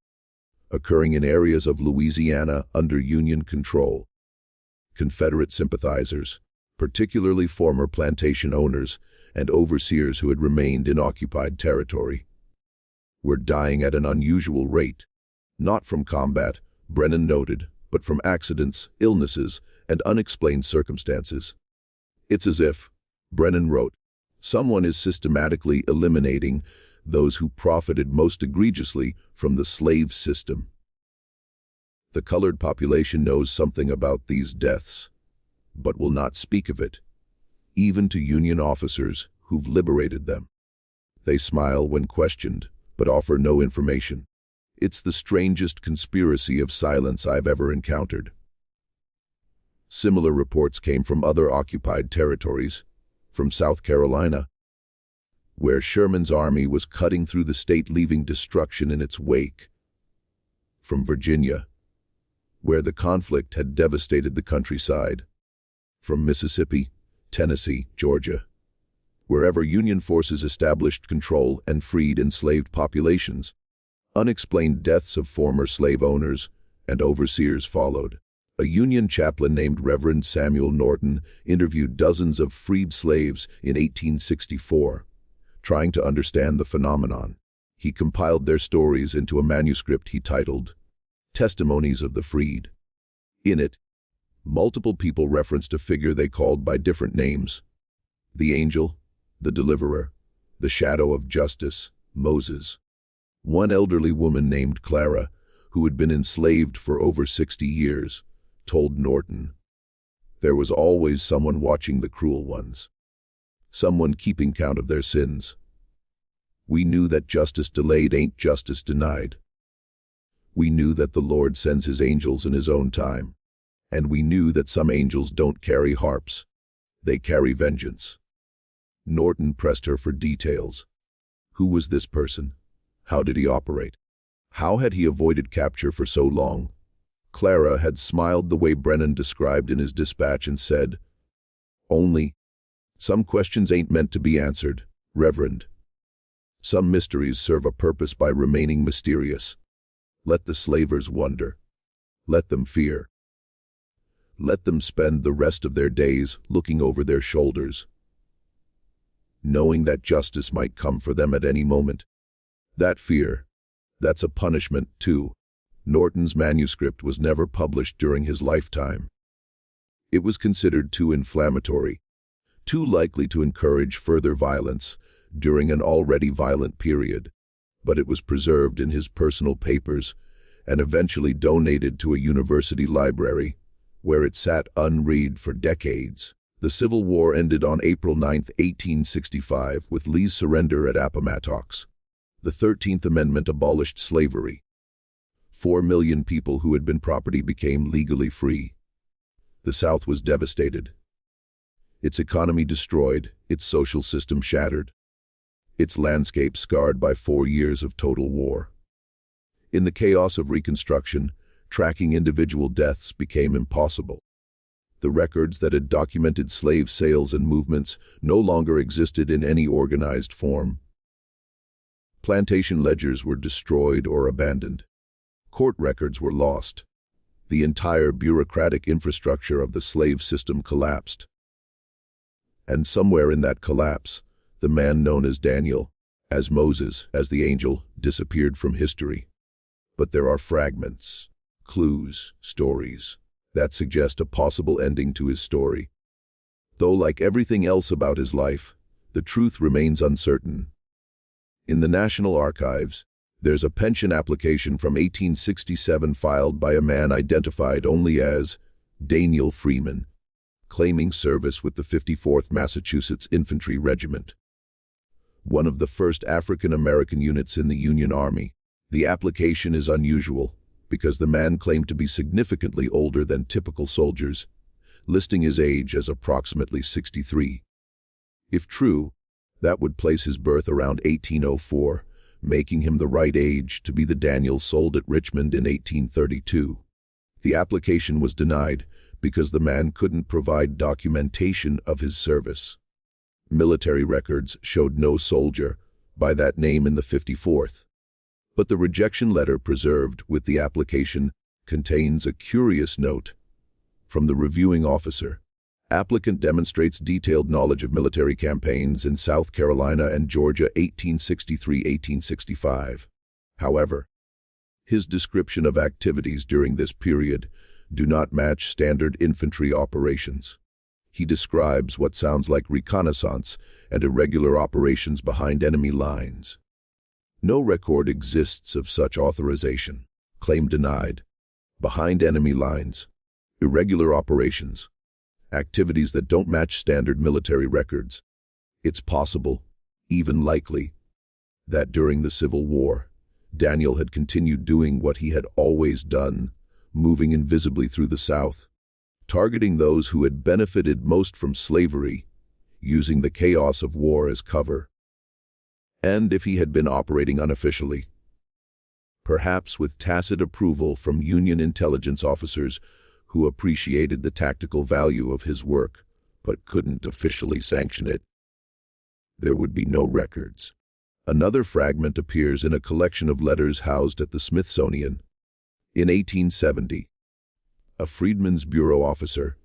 occurring in areas of Louisiana under Union control. Confederate sympathizers, particularly former plantation owners and overseers who had remained in occupied territory, were dying at an unusual rate, not from combat, Brennan noted, but from accidents, illnesses, and unexplained circumstances. It's as if, Brennan wrote, someone is systematically eliminating those who profited most egregiously from the slave system. The colored population knows something about these deaths, but will not speak of it, even to Union officers who've liberated them. They smile when questioned, but offer no information. It's the strangest conspiracy of silence I've ever encountered. Similar reports came from other occupied territories, from South Carolina, where Sherman's army was cutting through the state leaving destruction in its wake, from Virginia, where the conflict had devastated the countryside, from Mississippi, Tennessee, Georgia, wherever Union forces established control and freed enslaved populations. Unexplained deaths of former slave owners and overseers followed. A Union chaplain named Reverend Samuel Norton interviewed dozens of freed slaves in 1864, trying to understand the phenomenon. He compiled their stories into a manuscript he titled Testimonies of the Freed. In it, multiple people referenced a figure they called by different names: the angel, the deliverer, the shadow of justice, Moses. One elderly woman named Clara, who had been enslaved for over 60 years, told Norton, There was always someone watching the cruel ones, someone keeping count of their sins. We knew that justice delayed ain't justice denied. We knew that the Lord sends his angels in his own time, and we knew that some angels don't carry harps, they carry vengeance. Norton pressed her for details. Who was this person? How did he operate? How had he avoided capture for so long? Clara had smiled the way Brennan described in his dispatch and said, "Only, some questions ain't meant to be answered, Reverend. Some mysteries serve a purpose by remaining mysterious. Let the slavers wonder. Let them fear. Let them spend the rest of their days looking over their shoulders, knowing that justice might come for them at any moment. That fear, that's a punishment, too." Norton's manuscript was never published during his lifetime. It was considered too inflammatory, too likely to encourage further violence during an already violent period, but it was preserved in his personal papers and eventually donated to a university library, where it sat unread for decades. The Civil War ended on April 9, 1865, with Lee's surrender at Appomattox. The 13th Amendment abolished slavery. 4 million people who had been property became legally free. The South was devastated. Its economy destroyed, its social system shattered, its landscape scarred by 4 years of total war. In the chaos of Reconstruction, tracking individual deaths became impossible. The records that had documented slave sales and movements no longer existed in any organized form. Plantation ledgers were destroyed or abandoned. Court records were lost. The entire bureaucratic infrastructure of the slave system collapsed. And somewhere in that collapse, the man known as Daniel, as Moses, as the angel, disappeared from history. But there are fragments, clues, stories, that suggest a possible ending to his story. Though, like everything else about his life, the truth remains uncertain. In the National Archives, there's a pension application from 1867 filed by a man identified only as Daniel Freeman, claiming service with the 54th Massachusetts Infantry Regiment, one of the first African-American units in the Union Army. The application is unusual because the man claimed to be significantly older than typical soldiers, listing his age as approximately 63. If true, that would place his birth around 1804, making him the right age to be the Daniel sold at Richmond in 1832. The application was denied because the man couldn't provide documentation of his service. Military records showed no soldier by that name in the 54th. But the rejection letter preserved with the application contains a curious note from the reviewing officer. Applicant demonstrates detailed knowledge of military campaigns in South Carolina and Georgia 1863-1865. However, his description of activities during this period do not match standard infantry operations. He describes what sounds like reconnaissance and irregular operations behind enemy lines. No record exists of such authorization. Claim denied. Behind enemy lines. Irregular operations. Activities that don't match standard military records. It's possible, even likely, that during the Civil War, Daniel had continued doing what he had always done, moving invisibly through the South, targeting those who had benefited most from slavery, using the chaos of war as cover. And if he had been operating unofficially, perhaps with tacit approval from Union intelligence officers who appreciated the tactical value of his work, but couldn't officially sanction it, there would be no records. Another fragment appears in a collection of letters housed at the Smithsonian. In 1870, a Freedmen's Bureau officer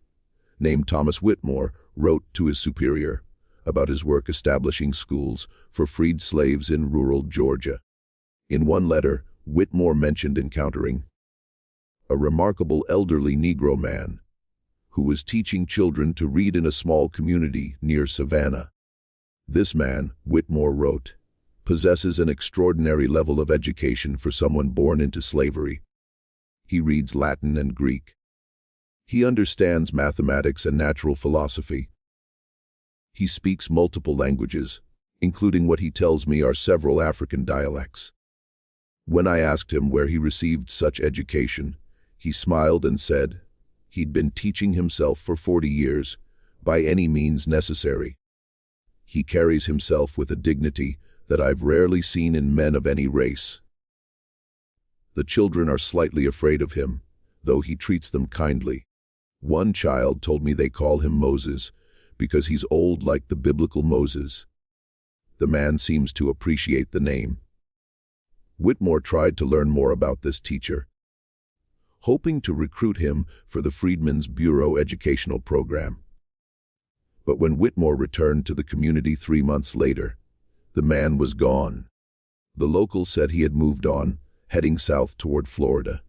named Thomas Whitmore wrote to his superior about his work establishing schools for freed slaves in rural Georgia. In one letter, Whitmore mentioned encountering a remarkable elderly Negro man who was teaching children to read in a small community near Savannah. This man, Whitmore wrote, possesses an extraordinary level of education for someone born into slavery. He reads Latin and Greek. He understands mathematics and natural philosophy. He speaks multiple languages, including what he tells me are several African dialects. When I asked him where he received such education, he smiled and said he'd been teaching himself for 40 years, by any means necessary. He carries himself with a dignity that I've rarely seen in men of any race. The children are slightly afraid of him, though he treats them kindly. One child told me they call him Moses because he's old like the biblical Moses. The man seems to appreciate the name. Whitmore tried to learn more about this teacher, hoping to recruit him for the Freedmen's Bureau educational program. But when Whitmore returned to the community 3 months later, the man was gone. The locals said he had moved on, heading south toward Florida.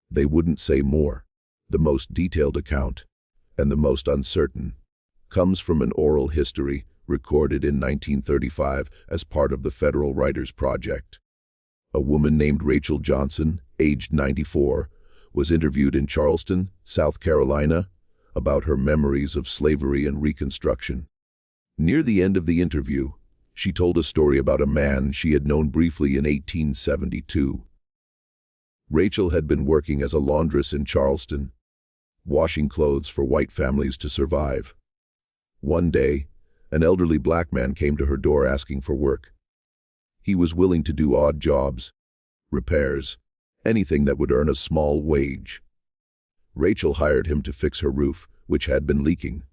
They wouldn't say more. The most detailed account, and the most uncertain, comes from an oral history recorded in 1935 as part of the Federal Writers Project. A woman named Rachel Johnson, aged 94, was interviewed in Charleston, South Carolina, about her memories of slavery and Reconstruction. Near the end of the interview, she told a story about a man she had known briefly in 1872. Rachel had been working as a laundress in Charleston, washing clothes for white families to survive. One day, an elderly black man came to her door asking for work. He was willing to do odd jobs, repairs, anything that would earn a small wage. Rachel hired him to fix her roof, which had been leaking.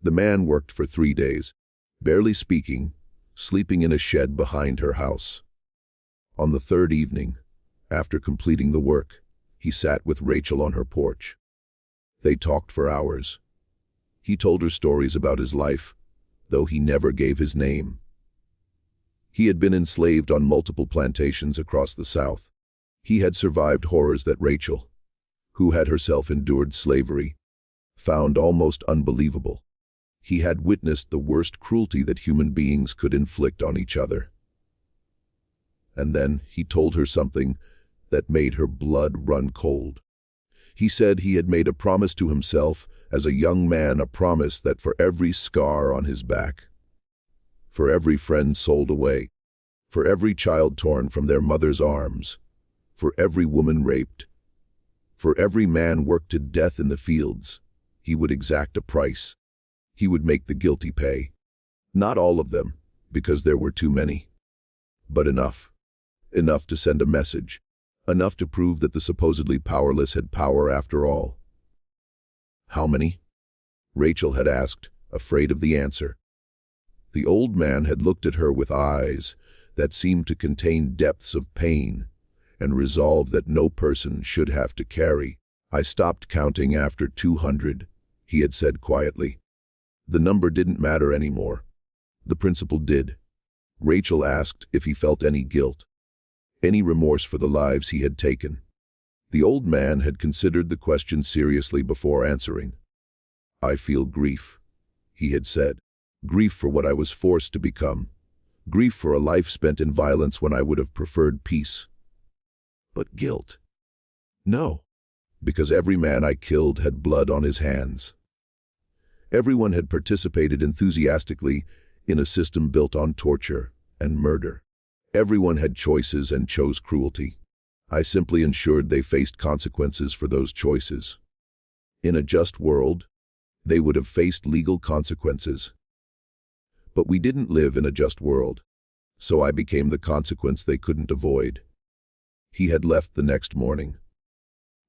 The man worked for 3 days, barely speaking, sleeping in a shed behind her house. On the third evening, after completing the work, he sat with Rachel on her porch. They talked for hours. He told her stories about his life, though he never gave his name. He had been enslaved on multiple plantations across the South. He had survived horrors that Rachel, who had herself endured slavery, found almost unbelievable. He had witnessed the worst cruelty that human beings could inflict on each other. And then he told her something that made her blood run cold. He said he had made a promise to himself as a young man, a promise that for every scar on his back, for every friend sold away, for every child torn from their mother's arms, for every woman raped, for every man worked to death in the fields, he would exact a price. He would make the guilty pay. Not all of them, because there were too many. But enough. Enough to send a message. Enough to prove that the supposedly powerless had power after all. How many? Rachel had asked, afraid of the answer. The old man had looked at her with eyes that seemed to contain depths of pain and resolve that no person should have to carry. I stopped counting after 200, he had said quietly. The number didn't matter anymore. The principle did. Rachel asked if he felt any guilt, any remorse for the lives he had taken. The old man had considered the question seriously before answering. I feel grief, he had said. Grief for what I was forced to become. Grief for a life spent in violence when I would have preferred peace. But guilt? No, because every man I killed had blood on his hands. Everyone had participated enthusiastically in a system built on torture and murder. Everyone had choices and chose cruelty. I simply ensured they faced consequences for those choices. In a just world, they would have faced legal consequences. But we didn't live in a just world, so I became the consequence they couldn't avoid. He had left the next morning.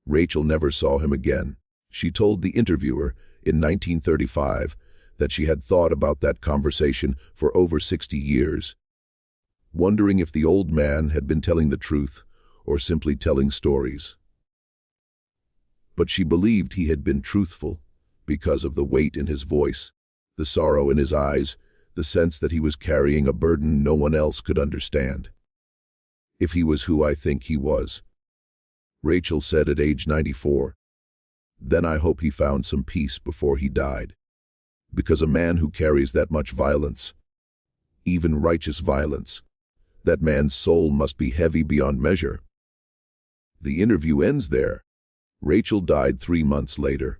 Rachel never saw him again. She told the interviewer in 1935 that she had thought about that conversation for over 60 years, wondering if the old man had been telling the truth or simply telling stories. But she believed he had been truthful because of the weight in his voice, the sorrow in his eyes, the sense that he was carrying a burden no one else could understand. If he was who I think he was, Rachel said at age 94, then I hope he found some peace before he died. Because a man who carries that much violence, even righteous violence, that man's soul must be heavy beyond measure. The interview ends there, Rachel died 3 months later.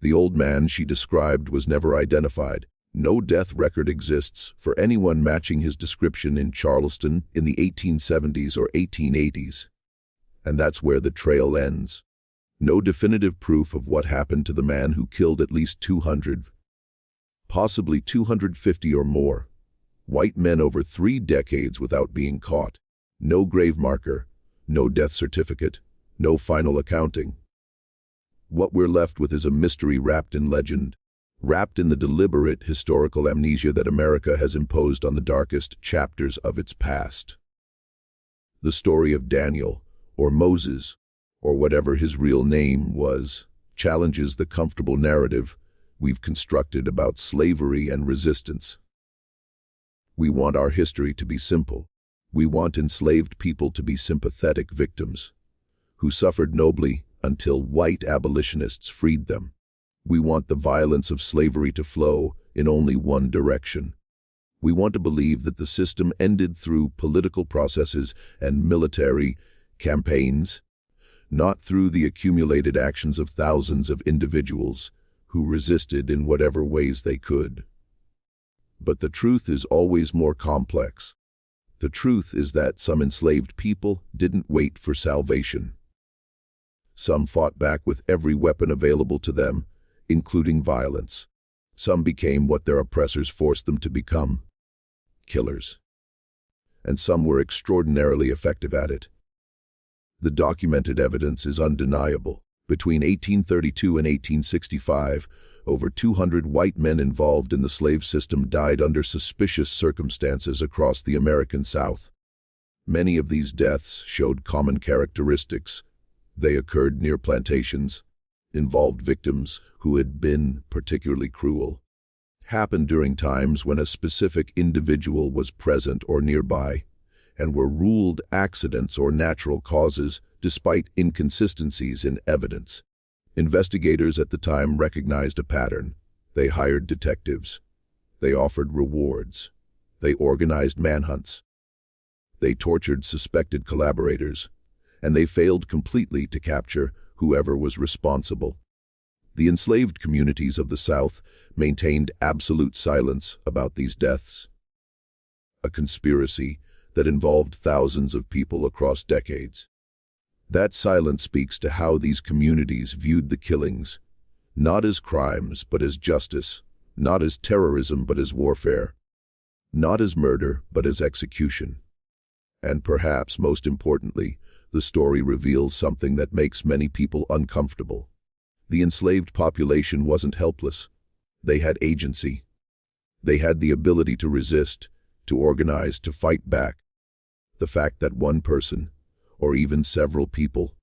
The old man she described was never identified. No death record exists for anyone matching his description in Charleston in the 1870s or 1880s. And that's where the trail ends. No definitive proof of what happened to the man who killed at least 200, possibly 250 or more, white men over 3 decades without being caught. No grave marker, no death certificate, no final accounting. What we're left with is a mystery wrapped in legend, wrapped in the deliberate historical amnesia that America has imposed on the darkest chapters of its past. The story of Daniel, or Moses, or whatever his real name was, challenges the comfortable narrative we've constructed about slavery and resistance. We want our history to be simple. We want enslaved people to be sympathetic victims, who suffered nobly until white abolitionists freed them. We want the violence of slavery to flow in only one direction. We want to believe that the system ended through political processes and military campaigns, not through the accumulated actions of thousands of individuals who resisted in whatever ways they could. But the truth is always more complex. The truth is that some enslaved people didn't wait for salvation. Some fought back with every weapon available to them, including violence. Some became what their oppressors forced them to become, killers. And some were extraordinarily effective at it. The documented evidence is undeniable. Between 1832 and 1865, over 200 white men involved in the slave system died under suspicious circumstances across the American South. Many of these deaths showed common characteristics. They occurred near plantations, involved victims who had been particularly cruel, happened during times when a specific individual was present or nearby, and were ruled accidents or natural causes despite inconsistencies in evidence. Investigators at the time recognized a pattern. They hired detectives. They offered rewards. They organized manhunts. They tortured suspected collaborators, and they failed completely to capture whoever was responsible. The enslaved communities of the South maintained absolute silence about these deaths. A conspiracy that involved thousands of people across decades. That silence speaks to how these communities viewed the killings, not as crimes but as justice, not as terrorism but as warfare, not as murder but as execution. And perhaps most importantly, the story reveals something that makes many people uncomfortable. The enslaved population wasn't helpless. They had agency. They had the ability to resist, to organize, to fight back. The fact that one person, or even several people,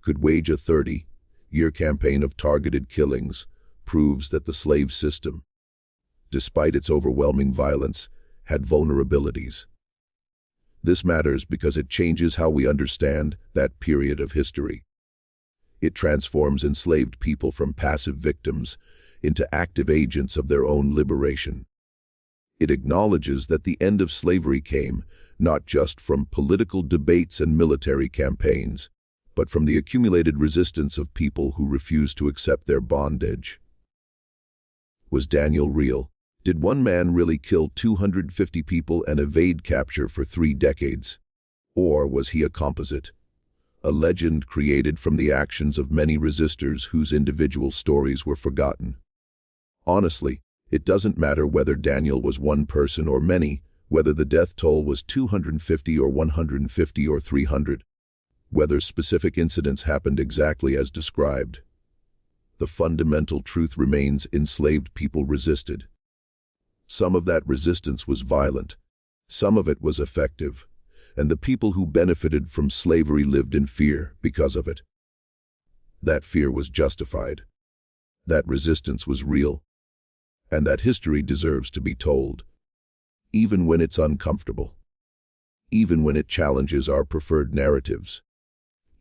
could wage a 30-year campaign of targeted killings proves that the slave system, despite its overwhelming violence, had vulnerabilities. This matters because it changes how we understand that period of history. It transforms enslaved people from passive victims into active agents of their own liberation. It acknowledges that the end of slavery came not just from political debates and military campaigns, but from the accumulated resistance of people who refused to accept their bondage. Was Daniel real? Did one man really kill 250 people and evade capture for 3 decades? Or was he a composite? A legend created from the actions of many resistors whose individual stories were forgotten. Honestly, it doesn't matter whether Daniel was one person or many, whether the death toll was 250 or 150 or 300, whether specific incidents happened exactly as described. The fundamental truth remains: enslaved people resisted. Some of that resistance was violent, some of it was effective, and the people who benefited from slavery lived in fear because of it. That fear was justified. That resistance was real. And that history deserves to be told, even when it's uncomfortable, even when it challenges our preferred narratives,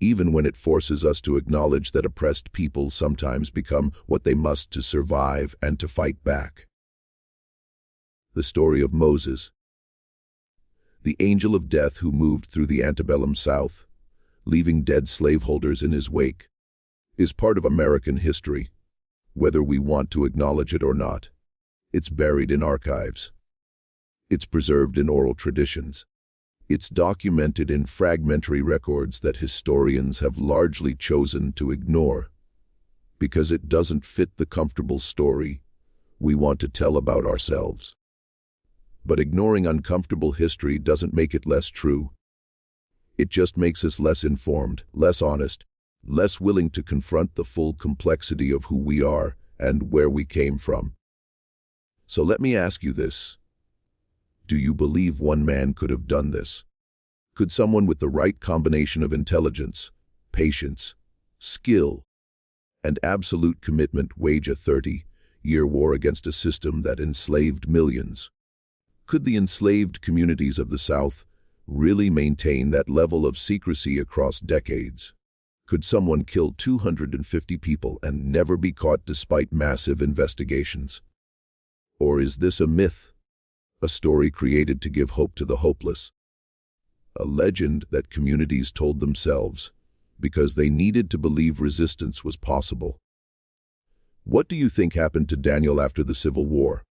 even when it forces us to acknowledge that oppressed people sometimes become what they must to survive and to fight back. The story of Moses, the angel of death who moved through the antebellum South, leaving dead slaveholders in his wake, is part of American history, whether we want to acknowledge it or not. It's buried in archives. It's preserved in oral traditions. It's documented in fragmentary records that historians have largely chosen to ignore because it doesn't fit the comfortable story we want to tell about ourselves. But ignoring uncomfortable history doesn't make it less true. It just makes us less informed, less honest, less willing to confront the full complexity of who we are and where we came from. So let me ask you this. Do you believe one man could have done this? Could someone with the right combination of intelligence, patience, skill, and absolute commitment wage a 30-year war against a system that enslaved millions? Could the enslaved communities of the South really maintain that level of secrecy across decades? Could someone kill 250 people and never be caught despite massive investigations? Or is this a myth, a story created to give hope to the hopeless? A legend that communities told themselves because they needed to believe resistance was possible. What do you think happened to Daniel after the Civil War?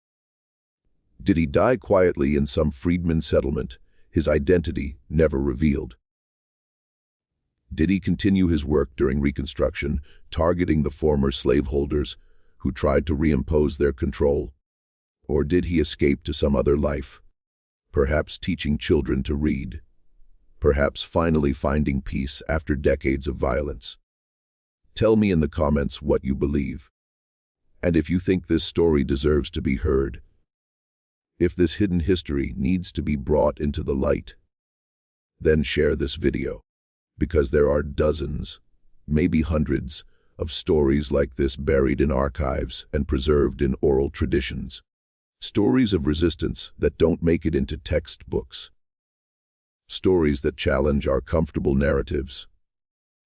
Did he die quietly in some freedman settlement, his identity never revealed? Did he continue his work during Reconstruction, targeting the former slaveholders who tried to reimpose their control? Or did he escape to some other life, perhaps teaching children to read, perhaps finally finding peace after decades of violence? Tell me in the comments what you believe, and if you think this story deserves to be heard. If this hidden history needs to be brought into the light, then share this video, because there are dozens, maybe hundreds, of stories like this buried in archives and preserved in oral traditions. Stories of resistance that don't make it into textbooks. Stories that challenge our comfortable narratives.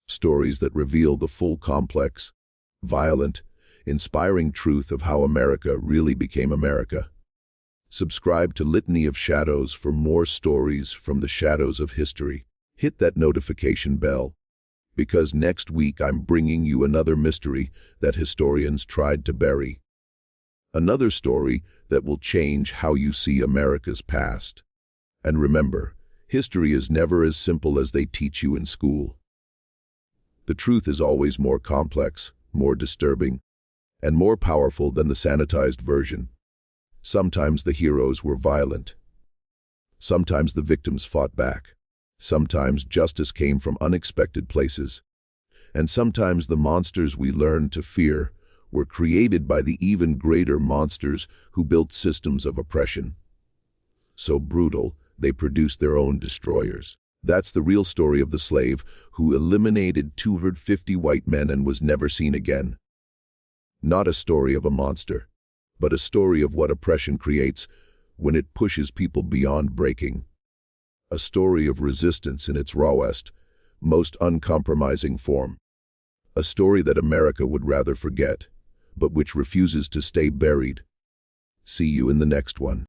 Stories that reveal the full complex, violent, inspiring truth of how America really became America. Subscribe to Litany of Shadows for more stories from the shadows of history. Hit that notification bell, because next week I'm bringing you another mystery that historians tried to bury. Another story that will change how you see America's past. And remember, history is never as simple as they teach you in school. The truth is always more complex, more disturbing, and more powerful than the sanitized version. Sometimes the heroes were violent. Sometimes the victims fought back. Sometimes justice came from unexpected places. And sometimes the monsters we learned to fear were created by the even greater monsters who built systems of oppression. So brutal, they produced their own destroyers. That's the real story of the slave who eliminated 250 white men and was never seen again. Not a story of a monster, but a story of what oppression creates when it pushes people beyond breaking. A story of resistance in its rawest, most uncompromising form. A story that America would rather forget, but which refuses to stay buried. See you in the next one.